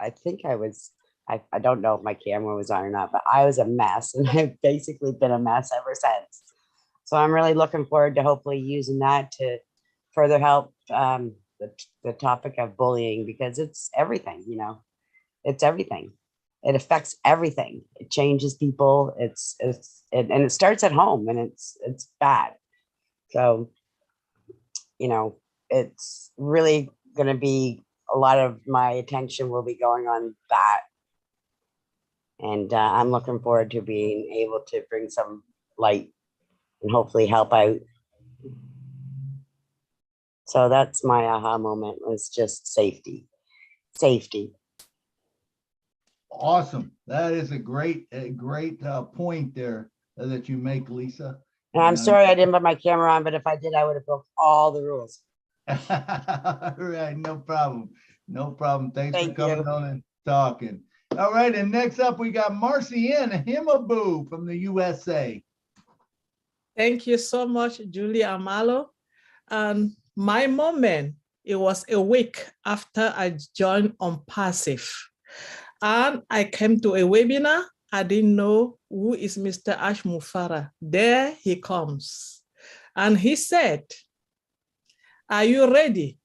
I think I don't know if my camera was on or not, but I was a mess, and I've basically been a mess ever since. So I'm really looking forward to hopefully using that to further help the topic of bullying, because it's everything, it's everything. It affects everything. It changes people. And it starts at home, and it's bad. So, it's really going to be a lot of my attention will be going on that. And I'm looking forward to being able to bring some light and hopefully help out. So that's my aha moment, was just safety. Awesome. That is a great point there that you make, Lisa. And I'm sorry I didn't put my camera on, but if I did, I would have broke all the rules. All right, no problem. No problem. Thanks for coming on and talking. All right, and next up we got Marcienne Himaboo from the USA. Thank you so much, Julie Amalo. And my moment, it was a week after I joined ONPASSIVE. And I came to a webinar. I didn't know who is Mr. Ash Mufara. There he comes. And he said, are you ready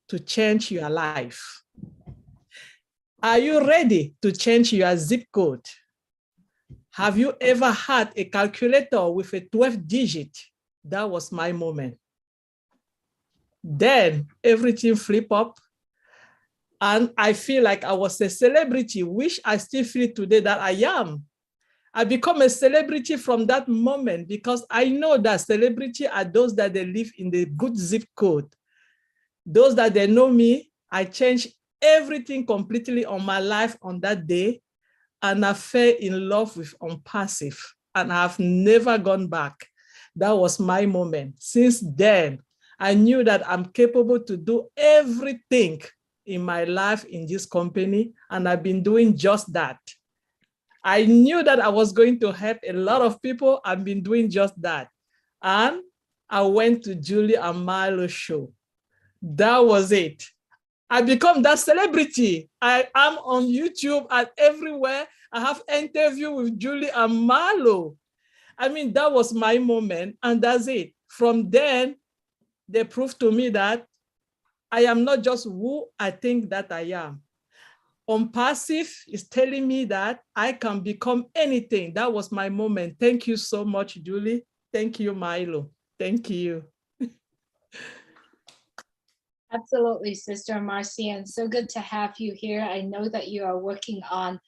to change your life? Are you ready to change your zip code? Have you ever had a calculator with a 12 digit? That was my moment. Then everything flipped up, and I feel like I was a celebrity, which I still feel today that I am. I become a celebrity from that moment because I know that celebrity are those that they live in the good zip code. Those that they know me, I changed everything completely on my life on that day. And I fell in love with ONPASSIVE and I've never gone back. That was my moment. Since then, I knew that I'm capable to do everything in my life in this company, and I've been doing just that. I knew that I was going to help a lot of people. I've been doing just that. And I went to Julie and Milo show. That was it. I become that celebrity. I am on YouTube and everywhere. I have interview with Julie and Milo. I mean, that was my moment, and that's it. From then, they proved to me that I am not just who I think that I am. ONPASSIVE is telling me that I can become anything. That was my moment. Thank you so much, Julie. Thank you, Milo. Thank you. Absolutely, Sister Marcian. So good to have you here. I know that you are working on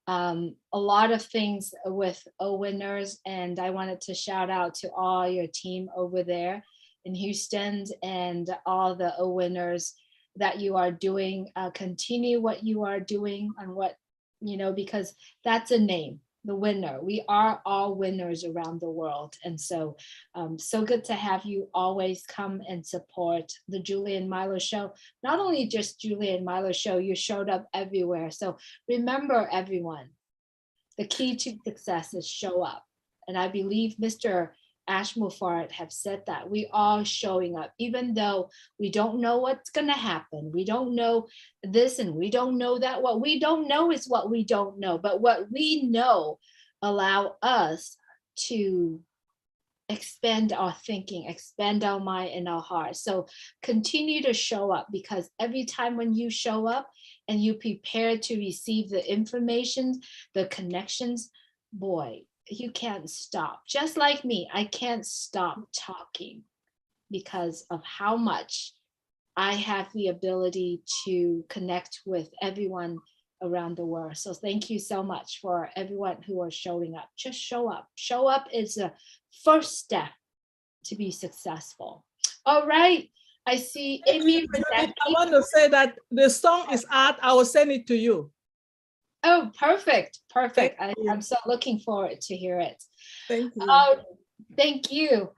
a lot of things with O-Winners, and I wanted to shout out to all your team over there in Houston and all the O-Winners that you are doing. Continue what you are doing and what, because that's a name. The winner. We are all winners around the world. And so, so good to have you always come and support the Julie and Milo show. Not only just Julie and Milo show, you showed up everywhere. So remember, everyone, the key to success is show up. And I believe Mr. Ash Mufarad have said that we are showing up, even though we don't know what's going to happen. We don't know this and we don't know that. What we don't know is what we don't know. But what we know allow us to expand our thinking, expand our mind and our heart. So continue to show up, because every time when you show up and you prepare to receive the information, the connections, boy, you can't stop. Just like me, I can't stop talking because of how much I have the ability to connect with everyone around the world. So thank you so much for everyone who are showing up. Just show up. Show up is the first step to be successful. All right. I see Amy. I want to say that the song is out. I will send it to you. Oh, perfect. Perfect. I'm so looking forward to hear it. Thank you. Thank you.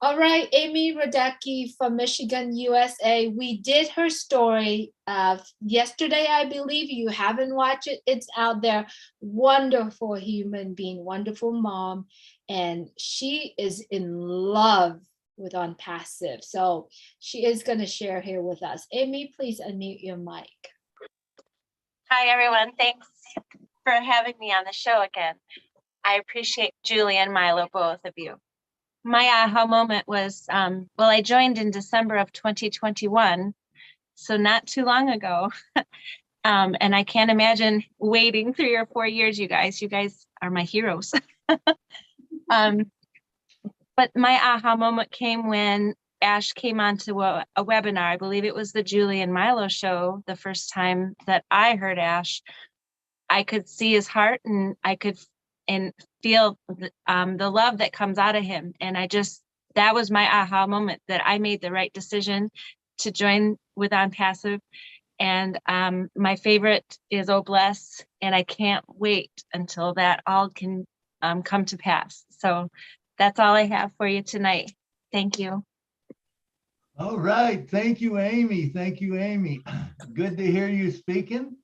All right, Amy Radecki from Michigan, USA. We did her story yesterday, I believe. You haven't watched it. It's out there. Wonderful human being, wonderful mom. And she is in love with ONPASSIVE. So she is going to share here with us. Amy, please unmute your mic. Hi, everyone. Thanks for having me on the show again. I appreciate Julie and Milo, both of you. My aha moment was, well, I joined in December of 2021, so not too long ago. And I can't imagine waiting 3 or 4 years, you guys. You guys are my heroes. But my aha moment came when Ash came onto a webinar. I believe it was the Julie and Milo show. The first time that I heard Ash, I could see his heart, and I could feel the love that comes out of him. And that was my aha moment, that I made the right decision to join with ONPASSIVE. And my favorite is Oh Bless, and I can't wait until that all can come to pass. So that's all I have for you tonight. Thank you. All right. Thank you, Amy. Thank you, Amy. Good to hear you speaking.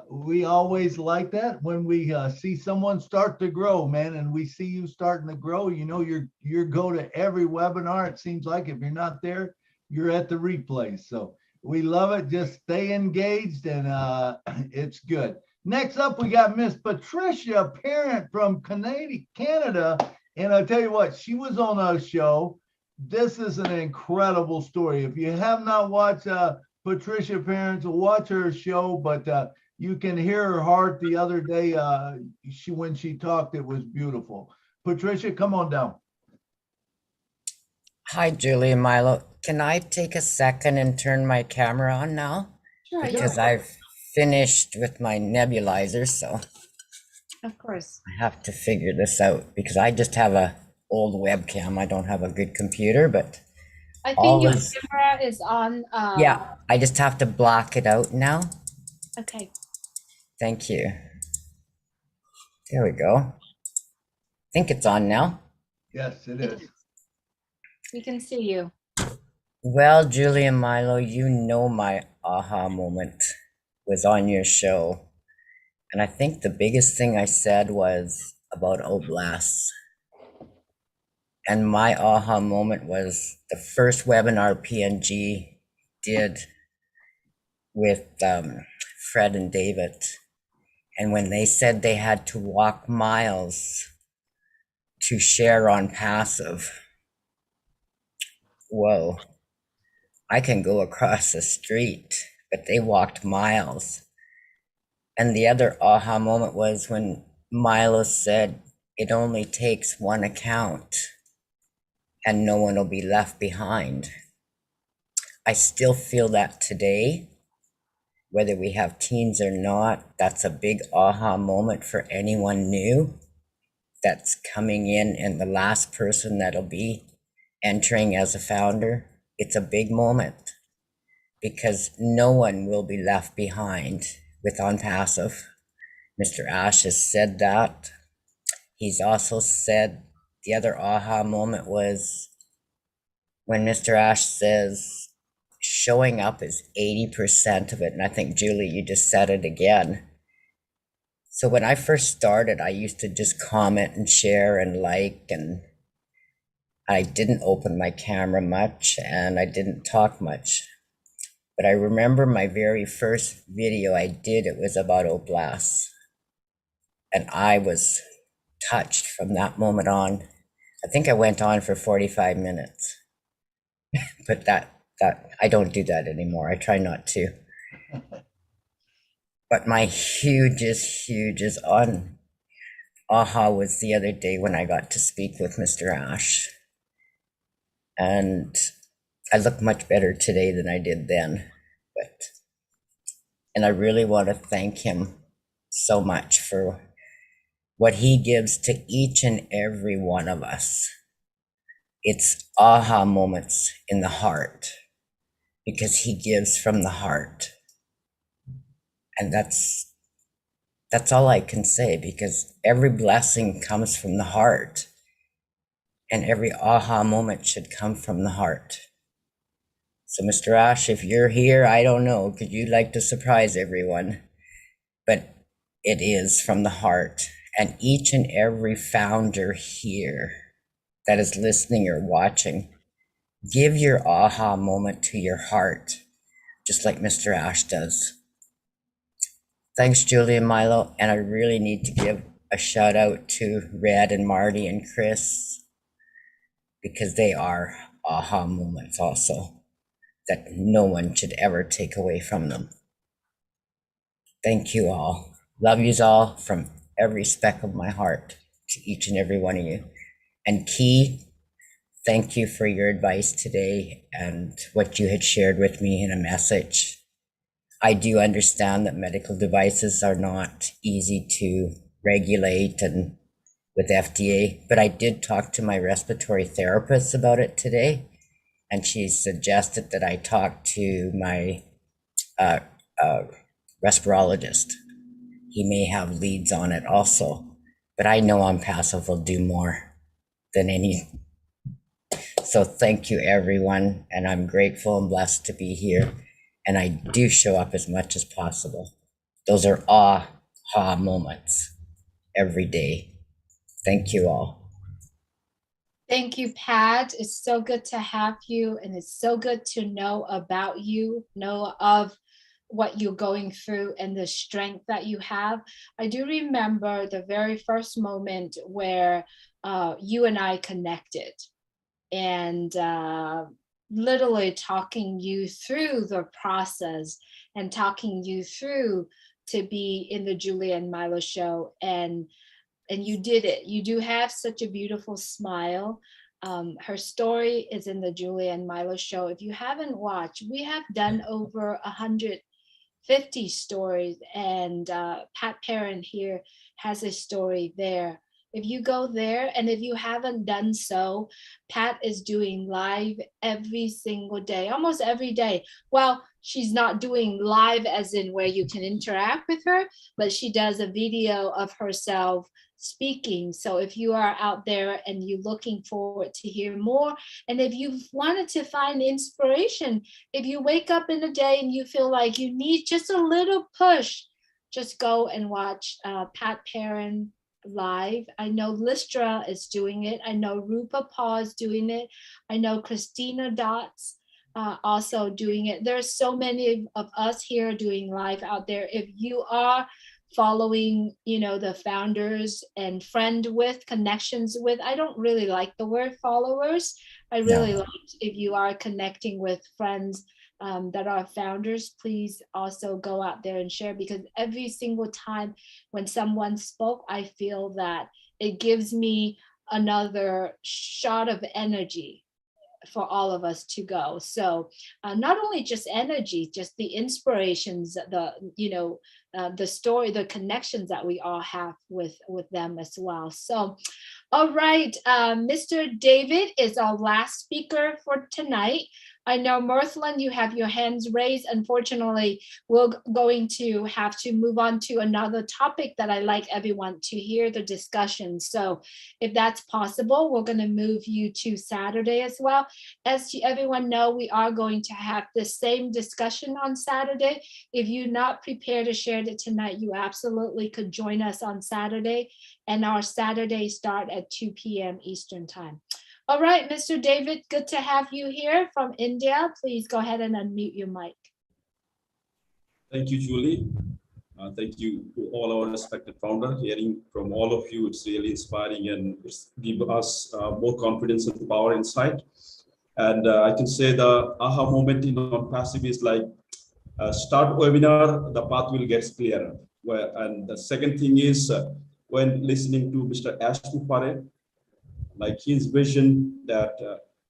We always like that when we see someone start to grow, man, and we see you starting to grow. You know, you're go to every webinar. It seems like if you're not there, you're at the replay. So we love it. Just stay engaged, and it's good. Next up, we got Miss Patricia Parent from Canada. And I'll tell you what, she was on our show. This is an incredible story. If you have not watched Patricia Parent, watch her show, but you can hear her heart the other day. When she talked, it was beautiful. Patricia, come on down. Hi, Julie and Milo. Can I take a second and turn my camera on now? Sure, because I've finished with my nebulizer, so. Of course. I have to figure this out because I just have a old webcam. I don't have a good computer, but I think your always, camera is on. yeah, I just have to block it out now. Okay. Thank you. There we go. I think it's on now. Yes, it is. We can see you. Well, Julie and Milo, you know my aha moment was on your show. And I think the biggest thing I said was about Oblasts. And my aha moment was the first webinar PNG did with Fred and David. And when they said they had to walk miles to share on passive, whoa, I can go across the street, but they walked miles. And the other aha moment was when Milo said it only takes one account and no one will be left behind. I still feel that today, whether we have teens or not. That's a big aha moment for anyone new that's coming in and the last person that'll be entering as a founder. It's a big moment because no one will be left behind with OnPassive. Mr. Ash has said that. He's also said the other aha moment was when Mr. Ash says showing up is 80% of it. And I think, Julie, you just said it again. So when I first started, I used to just comment and share and like, and I didn't open my camera much and I didn't talk much. But I remember my very first video I did, it was about Oblasts. And I was touched from that moment on. I think I went on for 45 minutes. But that I don't do that anymore. I try not to. But my hugest aha was the other day when I got to speak with Mr. Ash. And I look much better today than I did then. And I really want to thank him so much for what he gives to each and every one of us. It's aha moments in the heart because he gives from the heart. And that's all I can say, because every blessing comes from the heart and every aha moment should come from the heart. So Mr. Ash, if you're here, I don't know, could you like to surprise everyone? But it is from the heart. And each and every founder here that is listening or watching, give your aha moment to your heart, just like Mr. Ash does. Thanks, Julie and Milo. And I really need to give a shout out to Red and Marty and Chris, because they are aha moments also that no one should ever take away from them. Thank you all. Love yous all from every speck of my heart to each and every one of you. And Key, thank you for your advice today and what you had shared with me in a message. I do understand that medical devices are not easy to regulate and with FDA, but I did talk to my respiratory therapist about it today, and she suggested that I talk to my respirologist. He may have leads on it also, but I know OnPassive will do more than any. So thank you, everyone, and I'm grateful and blessed to be here, and I do show up as much as possible. Those are aha moments every day. Thank you all. Thank you, Pat. It's so good to have you, and it's so good to know about you, know of what you're going through and the strength that you have. I do remember the very first moment where you and I connected, and literally talking you through the process and talking you through to be in the Julie and Milo show. And you did it. You do have such a beautiful smile. Her story is in the Julie and Milo show. If you haven't watched, we have done over 150 stories, and Pat Perrin here has a story there. If you go there, and if you haven't done so, Pat is doing live every single day, almost every day. Well, she's not doing live as in where you can interact with her, but she does a video of herself speaking. So if you are out there and you're looking forward to hear more, and if you've wanted to find inspiration, if you wake up in a day and you feel like you need just a little push, just go and watch Pat Perrin live. I know Listra is doing it. I know Rupa Paul is doing it. I know Christina Dots also doing it. There's so many of us here doing live out there. If you are following, you know, the founders and friend with, connections with, I don't really like the word followers. I really like if you are connecting with friends that are founders, please also go out there and share, because every single time when someone spoke, I feel that it gives me another shot of energy for all of us to go. So not only just energy, just the inspirations, the, you know, the story, the connections that we all have with them as well. So, all right, Mr. David is our last speaker for tonight. I know, Mirthland, you have your hands raised. Unfortunately, we're going to have to move on to another topic that I like everyone to hear the discussion. So if that's possible, we're going to move you to Saturday as well. As everyone know, we are going to have the same discussion on Saturday. If you're not prepared to share it tonight, you absolutely could join us on Saturday. And our Saturday start at 2 p.m. Eastern time. All right, Mr. David, good to have you here from India. Please go ahead and unmute your mic. Thank you, Julie. Thank you to all our respected founders. Hearing from all of you, it's really inspiring and it's give us more confidence and power inside. And I can say the aha moment in ONPASSIVE is like start webinar, the path will get clearer. And the second thing is when listening to Mr. Ash Pupare, like his vision that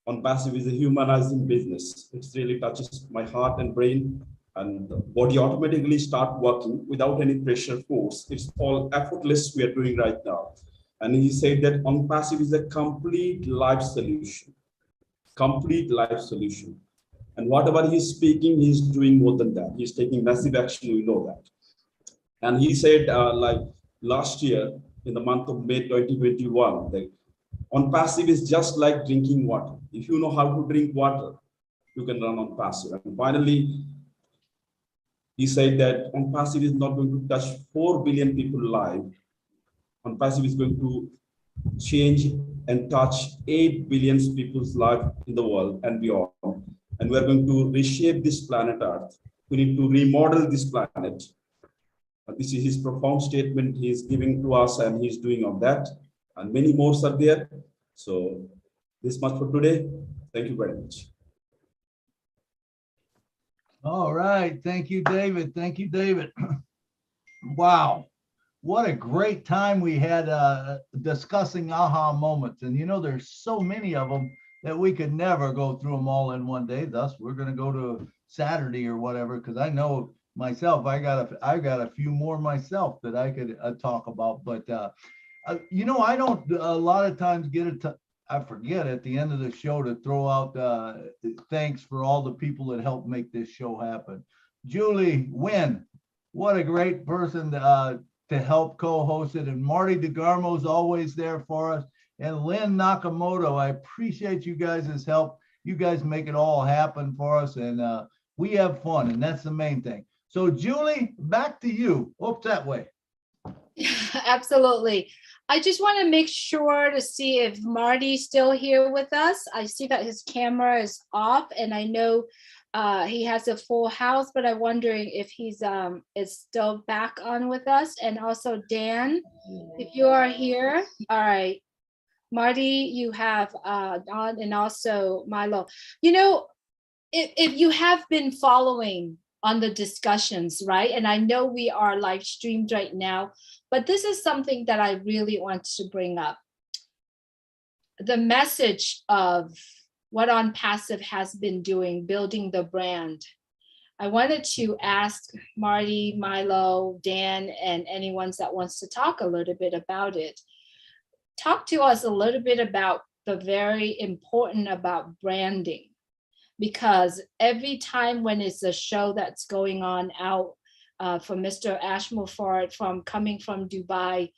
ONPASSIVE is a humanizing business. It really touches my heart and brain, and the body automatically start working without any pressure force. It's all effortless we are doing right now. And he said that ONPASSIVE is a complete life solution. Complete life solution. And whatever he's speaking, he's doing more than that. He's taking massive action, we know that. And he said like last year, in the month of May 2021, that ONPASSIVE is just like drinking water. If you know how to drink water, you can run ONPASSIVE. And finally, he said that ONPASSIVE is not going to touch 4 billion people live. ONPASSIVE is going to change and touch 8 billion people's life in the world and beyond. And we're going to reshape this planet Earth. We need to remodel this planet. This is his profound statement he's giving to us, and he's doing on that. And many more are there. So this much for today. Thank you very much. All right. Thank you, David. Thank you, David. Wow. What a great time we had discussing aha moments. And you know, there's so many of them that we could never go through them all in one day. Thus, we're going to go to Saturday or whatever, because I know myself, I got a few more myself that I could talk about. But you know, I don't a lot of times get it. I forget at the end of the show to throw out thanks for all the people that helped make this show happen. Julie Wynn, what a great person to help co-host it. And Marty DeGarmo is always there for us. And Lynn Nakamoto, I appreciate you guys' help. You guys make it all happen for us, and we have fun, and that's the main thing. So Julie, back to you. Oops, that way. Absolutely. I just want to make sure to see if Marty's still here with us. I see that his camera is off, and I know he has a full house, but I'm wondering if he's is still back on with us. And also Dan, if you are here. All right. Marty, you have on, and also Milo. You know, if you have been following on the discussions, right? And I know we are live streamed right now, but this is something that I really want to bring up. The message of what ONPASSIVE has been doing, building the brand. I wanted to ask Marty, Milo, Dan, and anyone that wants to talk a little bit about it. Talk to us a little bit about the very important about branding, because every time when it's a show that's going on out for Mr. Ashmore from coming from Dubai,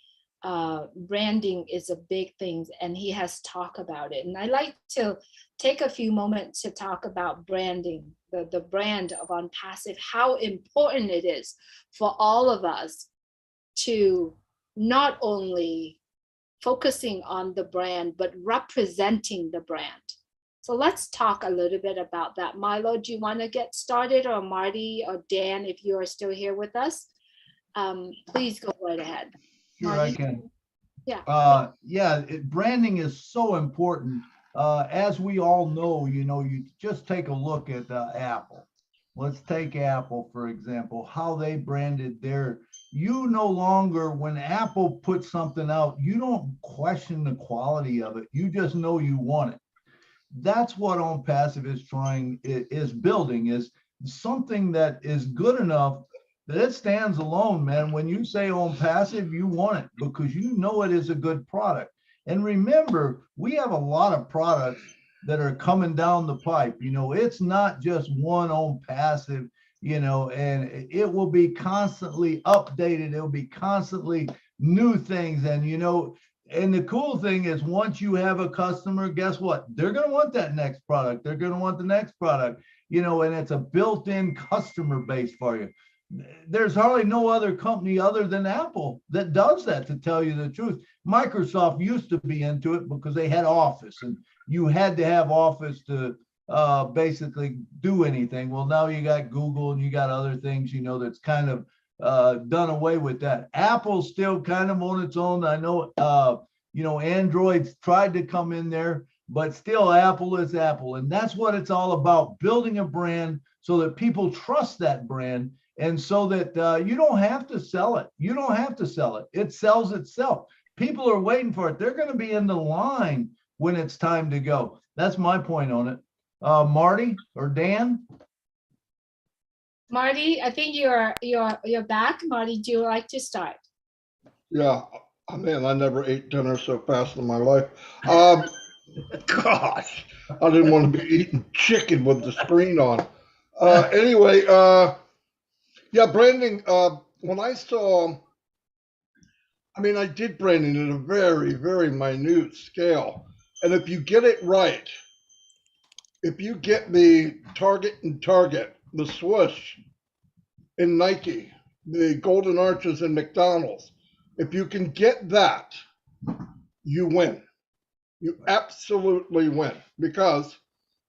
branding is a big thing, and he has talked about it. And I like to take a few moments to talk about branding, the brand of ONPASSIVE, how important it is for all of us to not only focusing on the brand, but representing the brand. So let's talk a little bit about that. Milo, do you want to get started, or Marty or Dan, if you are still here with us? Please go right ahead. Sure, Marty? I can. Yeah. Branding is so important. As we all know, you just take a look at Apple. Let's take Apple, for example, how they branded you no longer, when Apple puts something out, you don't question the quality of it. You just know you want it. That's what ONPASSIVE is building, is something that is good enough that it stands alone, man. When you say ONPASSIVE, you want it because you know it is a good product. And remember, we have a lot of products that are coming down the pipe. It's not just one ONPASSIVE, and it will be constantly updated. It'll be constantly new things. And the cool thing is, once you have a customer, guess what? They're going to want that next product. They're going to want the next product, and it's a built-in customer base for you. There's hardly no other company other than Apple that does that, to tell you the truth. Microsoft used to be into it because they had Office, and you had to have Office to basically do anything. Well, now you got Google and you got other things, that's kind of done away with that. Apple's still kind of on its own. I know, Android's tried to come in there, but still Apple is Apple. And that's what it's all about, building a brand so that people trust that brand, and so that you don't have to sell it. You don't have to sell it. It sells itself. People are waiting for it. They're going to be in the line when it's time to go. That's my point on it. Marty or Dan? Marty, I think you're back. Marty, do you like to start? Yeah, man, I never ate dinner so fast in my life. Gosh, I didn't want to be eating chicken with the screen on. Anyway, branding. When I did branding at a very, very minute scale. And if you get it right, if you get the Target, the swoosh in Nike, the golden arches in McDonald's, if you can get that, you win. You absolutely win. Because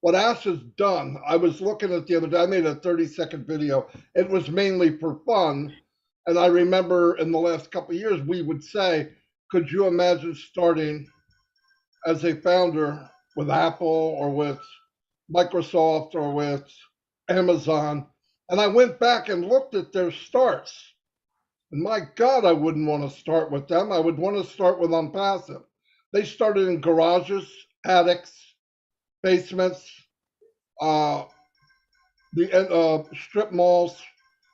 what Ash has done, I was looking at the other day, I made a 30-second video. It was mainly for fun. And I remember in the last couple of years, we would say, could you imagine starting as a founder with Apple or with Microsoft or with Amazon? And I went back and looked at their starts. And my God, I wouldn't want to start with them. I would want to start with ONPASSIVE. They started in garages, attics, basements, the strip malls,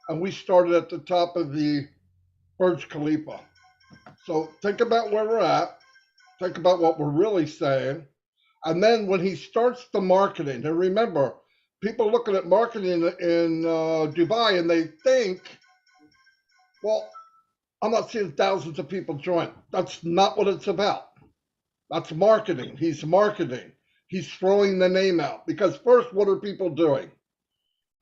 and we started at the top of the Burj Khalifa. So think about where we're at. Think about what we're really saying. And then when he starts the marketing, and remember, people looking at marketing in Dubai and they think, well, I'm not seeing thousands of people join. That's not what it's about. That's marketing. He's marketing. He's throwing the name out. Because first, what are people doing?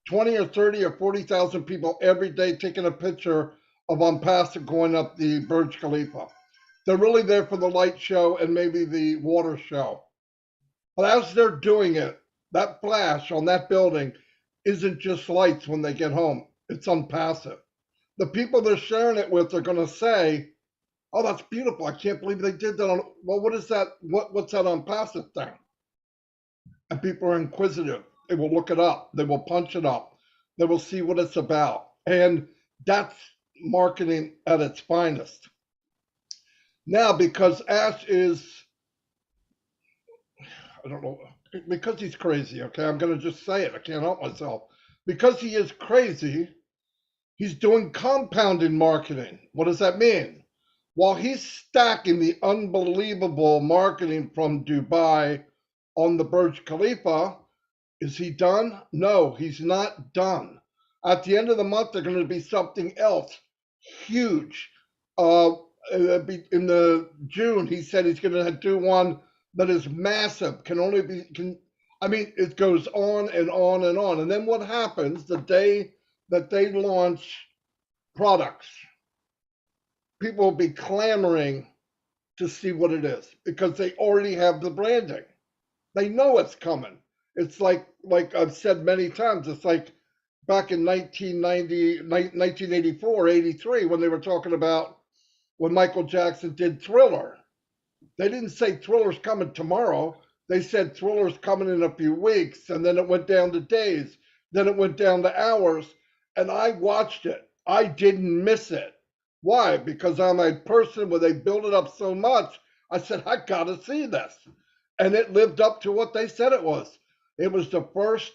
20 or 30 or 40,000 people every day taking a picture of ONPASSIVE going up the Burj Khalifa. They're really there for the light show and maybe the water show. But as they're doing it, that flash on that building isn't just lights when they get home. It's ONPASSIVE. The people they're sharing it with are going to say, oh, that's beautiful. I can't believe they did that. Well, what is that? What's that ONPASSIVE thing? And people are inquisitive. They will look it up. They will punch it up. They will see what it's about. And that's marketing at its finest. Now, because Ash is, I don't know, because he's crazy, okay? I'm going to just say it. I can't help myself. because he is crazy, he's doing compounding marketing. What does that mean? While he's stacking the unbelievable marketing from Dubai on the Burj Khalifa, is he done? No, he's not done. At the end of the month, there's going to be something else huge. In the June, he said he's going to do one that is massive. It goes on and on and on. And then what happens the day that they launch products? People will be clamoring to see what it is because they already have the branding. They know it's coming. It's like I've said many times, it's like back in 1984, 83, when they were talking about when Michael Jackson did Thriller. They didn't say Thriller's coming tomorrow. They said Thriller's coming in a few weeks, and then it went down to days. Then it went down to hours, and I watched it. I didn't miss it. Why? Because I'm a person where they build it up so much, I said, I gotta see this. And it lived up to what they said it was. It was the first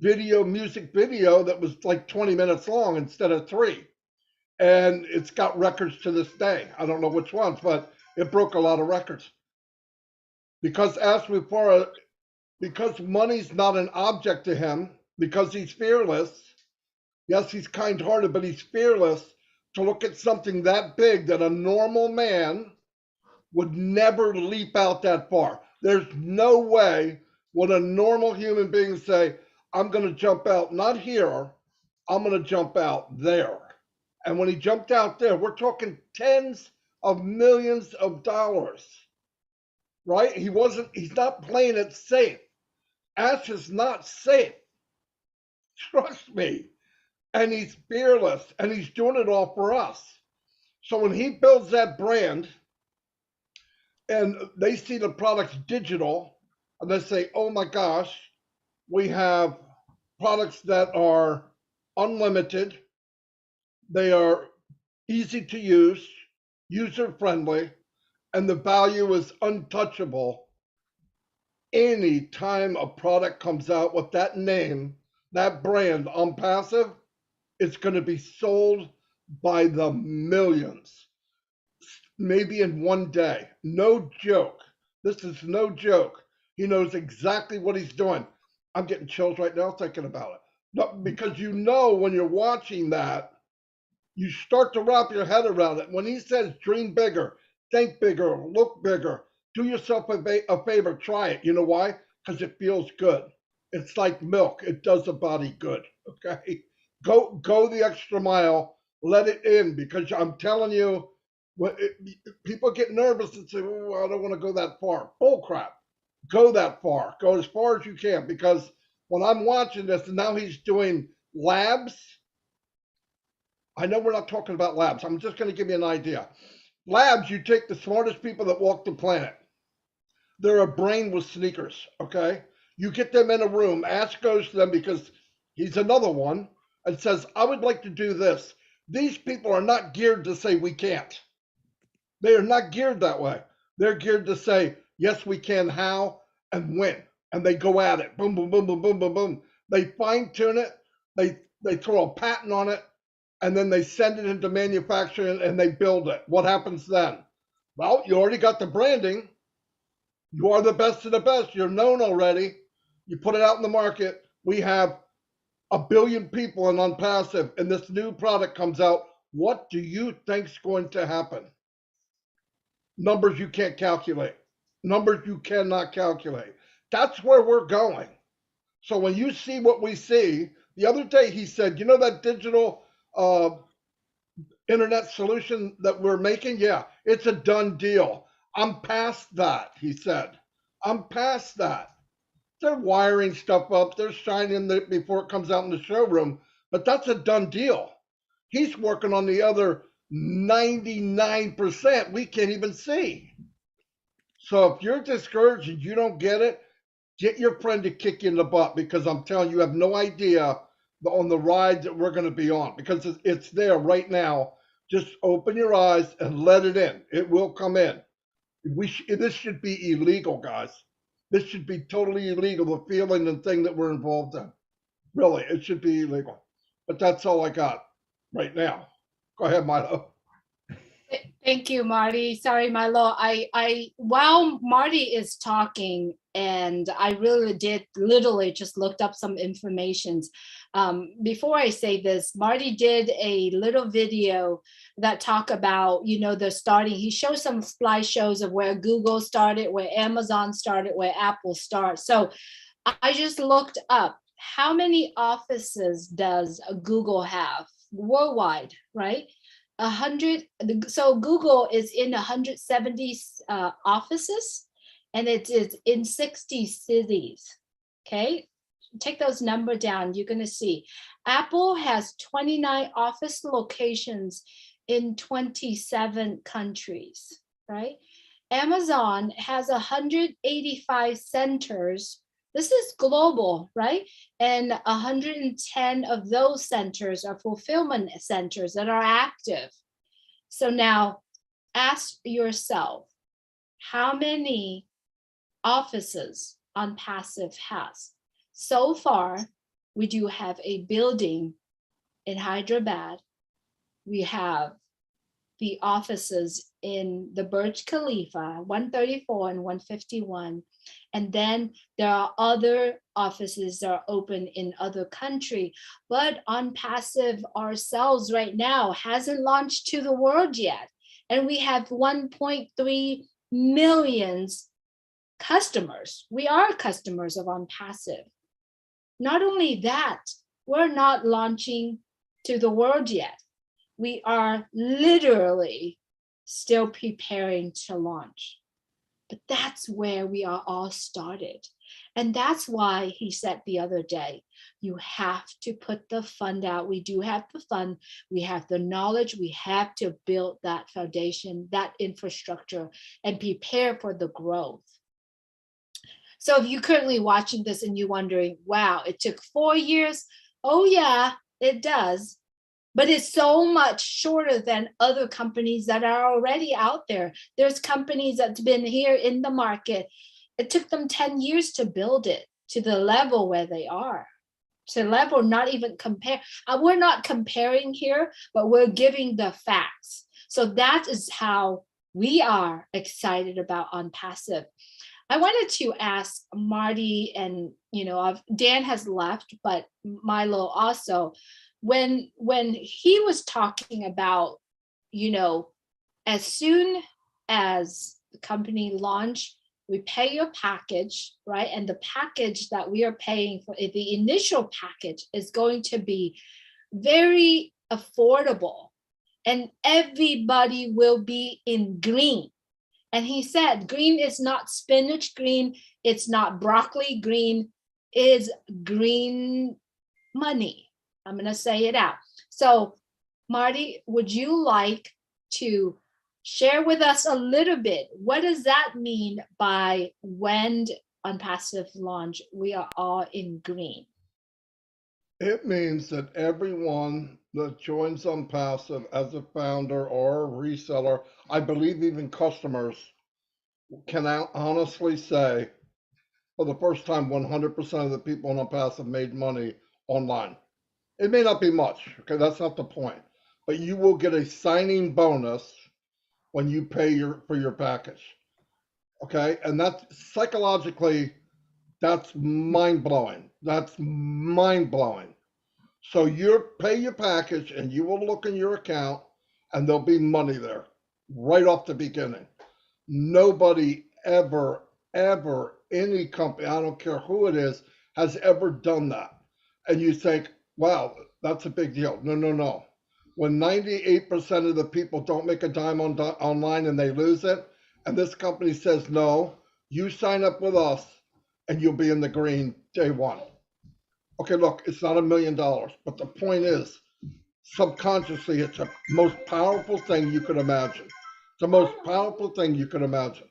music video that was like 20 minutes long instead of 3. And it's got records to this day. I don't know which ones, but it broke a lot of records. Because as before, because money's not an object to him, because he's fearless. Yes, he's kind-hearted, but he's fearless to look at something that big that a normal man would never leap out that far. There's no way would a normal human being say, I'm going to jump out, not here, I'm going to jump out there. And when he jumped out there, we're talking tens of millions of dollars, right? He's not playing it safe. Ash is not safe. Trust me. And he's fearless and he's doing it all for us. So when he builds that brand and they see the products digital and they say, oh my gosh, we have products that are unlimited. They are easy to use, user friendly, and the value is untouchable. Any time a product comes out with that name, that brand, ONPASSIVE, it's going to be sold by the millions, maybe in one day. No joke. This is no joke. He knows exactly what he's doing. I'm getting chills right now thinking about it. No, because when you're watching that, you start to wrap your head around it. When he says dream bigger, think bigger, look bigger, do yourself a favor, try it. You know why? Because it feels good. It's like milk. It does the body good. Okay? Go the extra mile. Let it in, because I'm telling you, people get nervous and say, oh, I don't want to go that far. Bull crap. Go that far. Go as far as you can, because when I'm watching this and now he's doing labs, I know we're not talking about labs. I'm just going to give you an idea. Labs, you take the smartest people that walk the planet. They're a brain with sneakers, okay? You get them in a room. Ash goes to them because he's another one and says, I would like to do this. These people are not geared to say we can't. They are not geared that way. They're geared to say, yes, we can, how, and when. And they go at it. Boom, boom, boom, boom, boom, boom, boom. They fine tune it. They throw a patent on it. And then they send it into manufacturing and they build it. What happens then? Well, you already got the branding. You are the best of the best. You're known already. You put it out in the market. We have 1 billion people in ONPASSIVE, and this new product comes out. What do you think's going to happen? Numbers you can't calculate. Numbers you cannot calculate. That's where we're going. So when you see what we see, the other day he said, you know that digital internet solution that we're making? Yeah, it's a done deal. I'm past that, he said. I'm past that. They're wiring stuff up. They're shining it before it comes out in the showroom, but that's a done deal. He's working on the other 99% we can't even see. So if you're discouraged and you don't get it, get your friend to kick you in the butt, because I'm telling you, you have no idea on the ride that we're going to be on, because it's there right now. Just open your eyes and let it in. It will come in. This should be illegal, guys. This should be totally illegal, the feeling and thing that we're involved in. Really, it should be illegal. But that's all I got right now. Go ahead, Milo. Thank you, Marty. Sorry, Milo. While Marty is talking, and I really did literally just looked up some information. Before I say this, Marty did a little video that talk about, the starting. He shows some slideshows of where Google started, where Amazon started, where Apple started. So I just looked up how many offices does Google have worldwide, right? 100. So Google is in 170 offices, and it is in 60 cities. Okay, take those numbers down. You're going to see Apple has 29 office locations in 27 countries, right? Amazon has 185 centers. This is global, right? And 110 of those centers are fulfillment centers that are active. So now ask yourself, how many offices ONPASSIVE has? So far, we do have a building in Hyderabad. We have the offices in the Burj Khalifa, 134 and 151. And then there are other offices that are open in other countries. But ONPASSIVE ourselves right now hasn't launched to the world yet. And we have 1.3 million customers. We are customers of ONPASSIVE. Not only that, we're not launching to the world yet. We are literally still preparing to launch. But that's where we are all started. And that's why he said the other day, you have to put the fund out. We do have the fund. We have the knowledge. We have to build that foundation, that infrastructure, and prepare for the growth. So if you're currently watching this and you're wondering, wow, it took 4 years. Oh yeah, it does. But it's so much shorter than other companies that are already out there. There's companies that's been here in the market. It took them 10 years to build it to the level where they are. To level, not even compare. We're not comparing here, but we're giving the facts. So that is how we are excited about ONPASSIVE. I wanted to ask Marty, and Dan has left, but Milo also, when he was talking about, as soon as the company launch, we pay your package, right? And the package that we are paying for, the initial package, is going to be very affordable, and everybody will be in green. And he said, green is not spinach green, it's not broccoli green, it's green money. I'm going to say it out. So, Marty, would you like to share with us a little bit? What does that mean by when ONPASSIVE launch, we are all in green? It means that everyone that joins ONPASSIVE as a founder or a reseller, I believe even customers, can honestly say, for the first time, 100% of the people on ONPASSIVE made money online. It may not be much, okay, that's not the point, but you will get a signing bonus when you pay for your package, okay? And that's psychologically, that's mind-blowing. That's mind-blowing. So you pay your package and you will look in your account and there'll be money there right off the beginning. Nobody ever, any company, I don't care who it is, has ever done that. And you think, wow, that's a big deal. No. When 98% of the people don't make a dime online and they lose it, and this company says, no, you sign up with us and you'll be in the green day one. Okay, look, it's not $1 million, but the point is, subconsciously, it's the most powerful thing you could imagine. It's the most powerful thing you could imagine.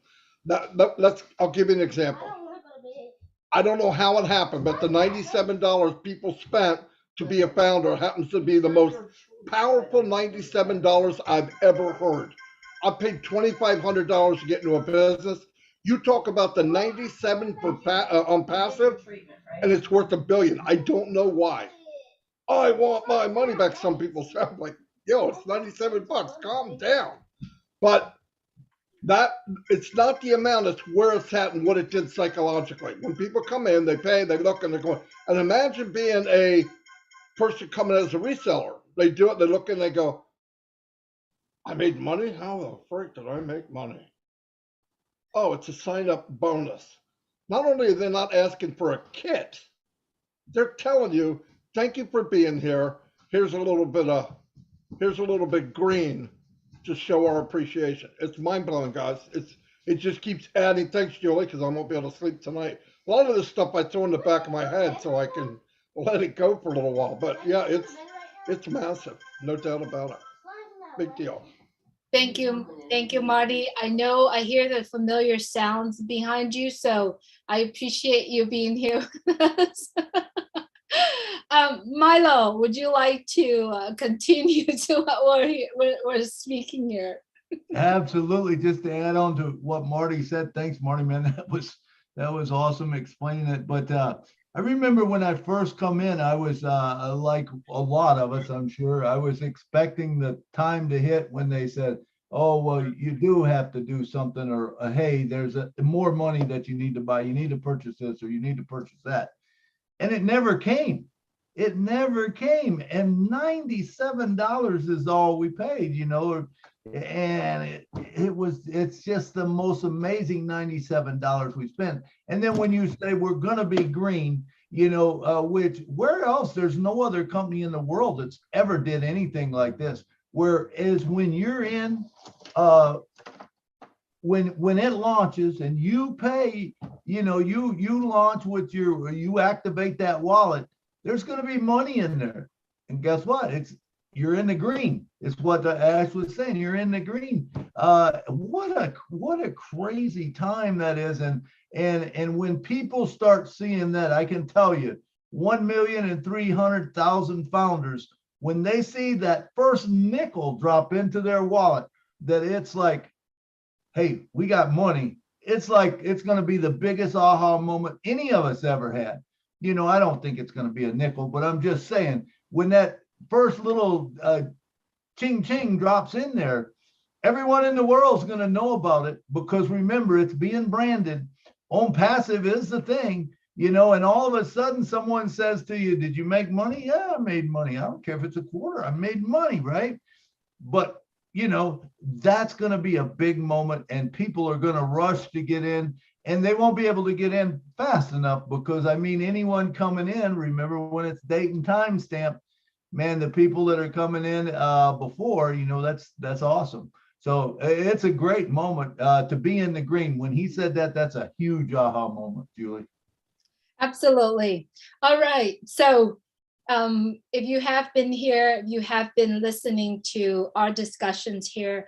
I'll give you an example. I don't know how it happened, but the $97 people spent to be a founder happens to be the most powerful $97 I've ever heard. I paid $2,500 to get into a business. You talk about the 97 for on passive, and it's worth $1 billion. I don't know why. I want my money back. Some people say, I'm like, yo, it's 97 bucks. Calm down. But that it's not the amount, it's where it's at and what it did psychologically. When people come in, they pay, they look, and they're going. And imagine being a person coming as a reseller. They do it, they look and they go, I made money? How the freak did I make money? Oh, it's a sign up bonus. Not only are they not asking for a kit, they're telling you, thank you for being here. Here's a little bit green to show our appreciation. It's mind blowing, guys. It just keeps adding. Thanks, Julie, because I won't be able to sleep tonight. A lot of this stuff I throw in the back of my head so I can let it go for a little while. But yeah, it's massive, no doubt about it. Big deal. Thank you, Marty. I know I hear the familiar sounds behind you, so I appreciate you being here with us. Milo, would you like to continue to what we're speaking here? Absolutely. Just to add on to what Marty said, thanks, Marty, man. That was awesome explaining it. But I remember when I first come in, I was like a lot of us, I'm sure, I was expecting the time to hit when they said, oh, well, you do have to do something, or hey, there's more money that you need to buy. You need to purchase this, or you need to purchase that. And it never came. It never came. And $97 is all we paid, you know, and it's just the most amazing $97 we spent. And then when you say we're going to be green, you know, which where else, there's no other company in the world that's ever did anything like this. Whereas when you're in, when it launches and you pay, you know, you launch with you activate that wallet, there's going to be money in there. And guess what? You're in the green. It's what Ash was saying. You're in the green. What a crazy time that is. And when people start seeing that, I can tell you, 1,300,000 founders, when they see that first nickel drop into their wallet, that it's like, hey, we got money. It's like, it's going to be the biggest aha moment any of us ever had. You know, I don't think it's going to be a nickel, but I'm just saying, when that first little ching ching drops in there, everyone in the world is going to know about it, because remember, it's being branded. ONPASSIVE is the thing, you know, and all of a sudden someone says to you, did you make money? Yeah, I made money. I don't care if it's a quarter, I made money, right? But you know, that's going to be a big moment, and people are going to rush to get in, and they won't be able to get in fast enough, because I mean, anyone coming in, remember when it's date and time stamp, man, the people that are coming in before, you know, that's awesome. So it's a great moment to be in the green. When he said that, that's a huge aha moment, Julie. Absolutely. All right. So if you have been here, if you have been listening to our discussions here,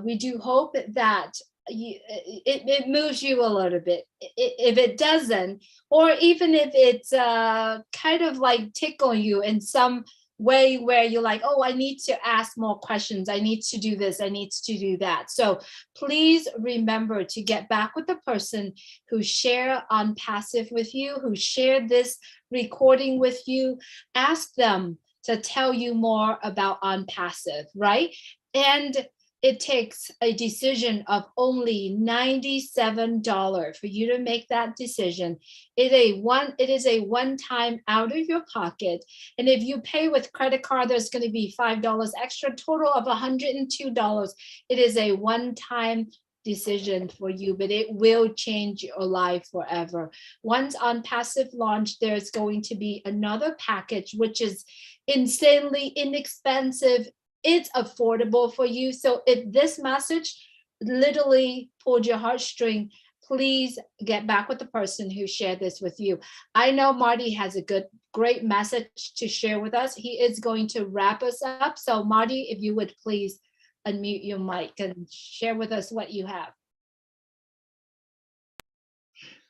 we do hope that it moves you a little bit. If it doesn't, or even if it's kind of like tickle you in some way where you're like, oh, I need to ask more questions, I need to do this, I need to do that. So please remember to get back with the person who shared ONPASSIVE with you, who shared this recording with you. Ask them to tell you more about ONPASSIVE, right? And it takes a decision of only $97 for you to make that decision. It is a one-time out of your pocket. And if you pay with credit card, there's going to be $5 extra, total of $102. It is a one-time decision for you, but it will change your life forever. Once ONPASSIVE launch, there's going to be another package, which is insanely inexpensive. It's affordable for you. So if this message literally pulled your heartstring, please get back with the person who shared this with you. I know Marty has a great message to share with us. He is going to wrap us up. So Marty, if you would please unmute your mic and share with us what you have.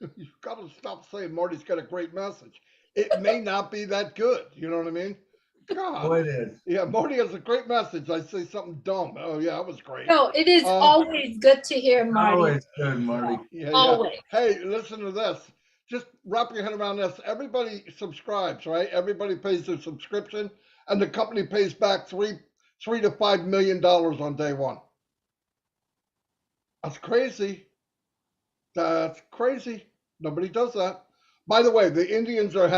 You've got to stop saying Marty's got a great message. It may not be that good. You know what I mean? God. Oh, it is. Yeah, Marty has a great message. I say something dumb. Oh yeah, that was great. No, it is always good to hear Marty. Always good, Marty. Yeah, Always. Hey, listen to this. Just wrap your head around this. Everybody subscribes, right? Everybody pays their subscription, and the company pays back $3 to $5 million on day one. That's crazy. That's crazy. Nobody does that. By the way, the Indians are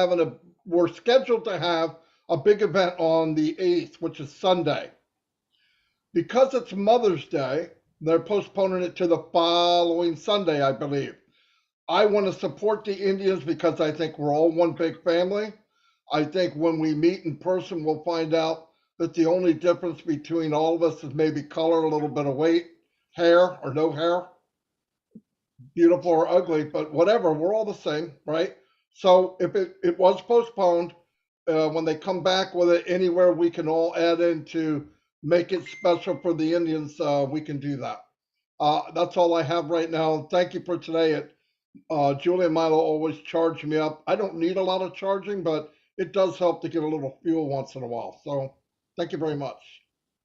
we're scheduled to have a big event on the 8th, which is Sunday. Because it's Mother's Day, they're postponing it to the following Sunday, I believe. I want to support the Indians because I think we're all one big family. I think when we meet in person, we'll find out that the only difference between all of us is maybe color, a little bit of weight, hair or no hair, beautiful or ugly, but whatever, we're all the same, right? So if it was postponed, when they come back with it anywhere we can all add in to make it special for the Indians, we can do that. That's all I have right now. Thank you for today. Julie and Milo always charge me up. I don't need a lot of charging, but it does help to get a little fuel once in a while. So thank you very much.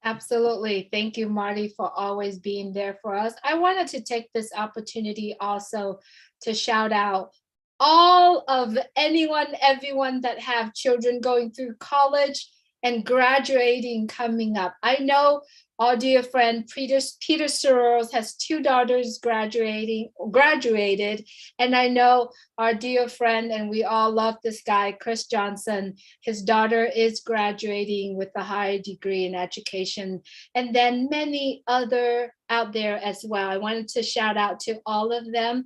Absolutely. Thank you, Marty, for always being there for us. I wanted to take this opportunity also to shout out all of everyone that have children going through college and graduating coming up. I know our dear friend Peter Sorrells has 2 daughters graduated, and I know our dear friend, and we all love this guy, Chris Johnson, his daughter is graduating with a high degree in education, and then many other out there as well. I wanted to shout out to all of them.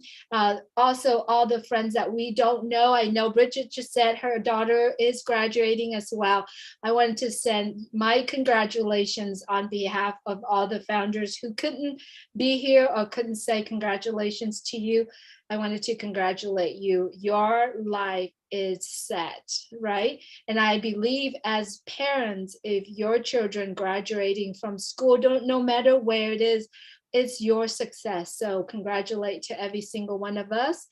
Also, all the friends that we don't know. I know Bridget just said her daughter is graduating as well. I wanted to send my congratulations on behalf of all the founders who couldn't be here or couldn't say congratulations to you. I wanted to congratulate you. Your life is set, right? And I believe as parents, if your children graduating from school, no matter where it is, it's your success. So congratulate to every single one of us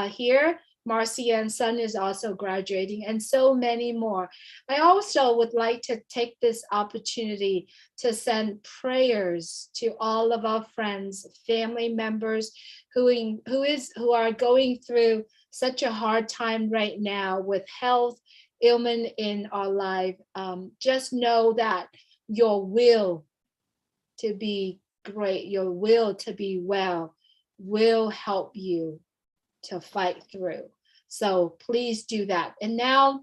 here. Marcia and son is also graduating, and so many more. I also would like to take this opportunity to send prayers to all of our friends, family members who are going through such a hard time right now with health, ailment in our life. Just know that your will to be great, your will to be well, will help you to fight through. So please do that. And now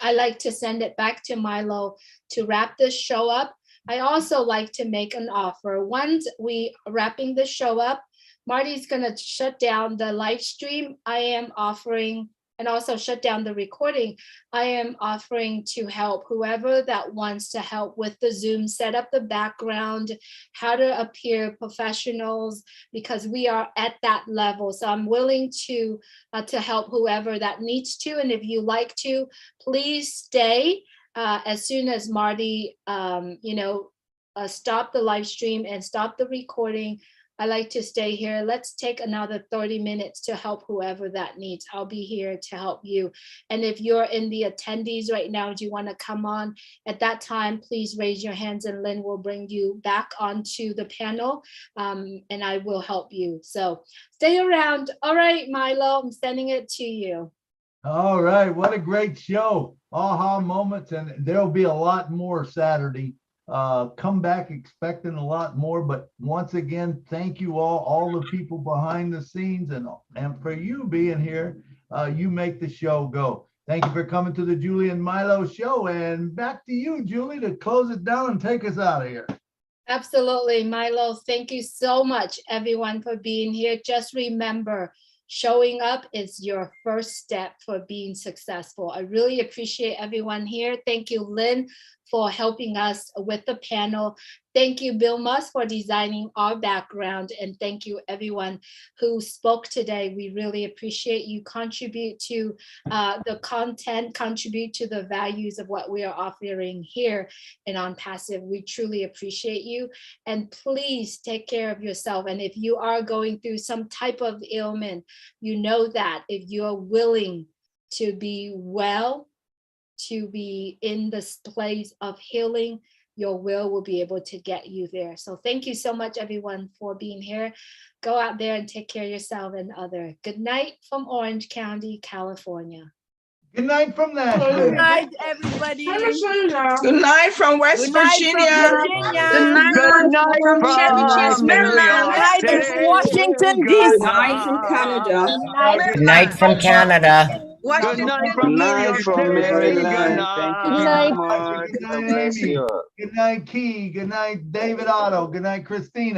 I like to send it back to Milo to wrap this show up. I also like to make an offer. Once we wrapping the show up, Marty's gonna shut down the live stream. I am offering, and also shut down the recording. I am offering to help whoever that wants to help with the Zoom, set up the background, how to appear professionals, because we are at that level. So I'm willing to help whoever that needs to. And if you like to, please stay as soon as Marty, stop the live stream and stop the recording. I like to stay here. Let's take another 30 minutes to help whoever that needs. I'll be here to help you. And if you're in the attendees right now, do you want to come on at that time, please raise your hands and Lynn will bring you back onto the panel and I will help you. So stay around. All right, Milo, I'm sending it to you. All right. What a great show. Aha moments. And there'll be a lot more Saturday. Come back expecting a lot more, but once again, thank you all the people behind the scenes, and for you being here. You make the show go. Thank you for coming to the Julie and Milo show, and back to you, Julie, to close it down and take us out of here. Absolutely, Milo. Thank you so much, everyone, for being here. Just remember, showing up is your first step for being successful. I really appreciate everyone here. Thank you, Lynn, for helping us with the panel. Thank you, Bill Musk, for designing our background. And thank you, everyone who spoke today. We really appreciate you. Contribute to the content, contribute to the values of what we are offering here in ONPASSIVE. We truly appreciate you. And please take care of yourself. And if you are going through some type of ailment, you know that if you're willing to be well, to be in this place of healing, your will be able to get you there. So thank you so much, everyone, for being here. Go out there and take care of yourself and other. Good night from Orange County, California. Good night from Nashville. Good night, everybody. Good night from West Good night from Virginia. Virginia. Good night from Chevy Chase, Good Maryland. night from Washington, Good D.C. night from Canada. Good night from Canada. Good night Good night from Maryland. Thank you Good so night. much. Good God night, bless Amy. you. Good night, Key. Good night, David Otto. Good night, Christina.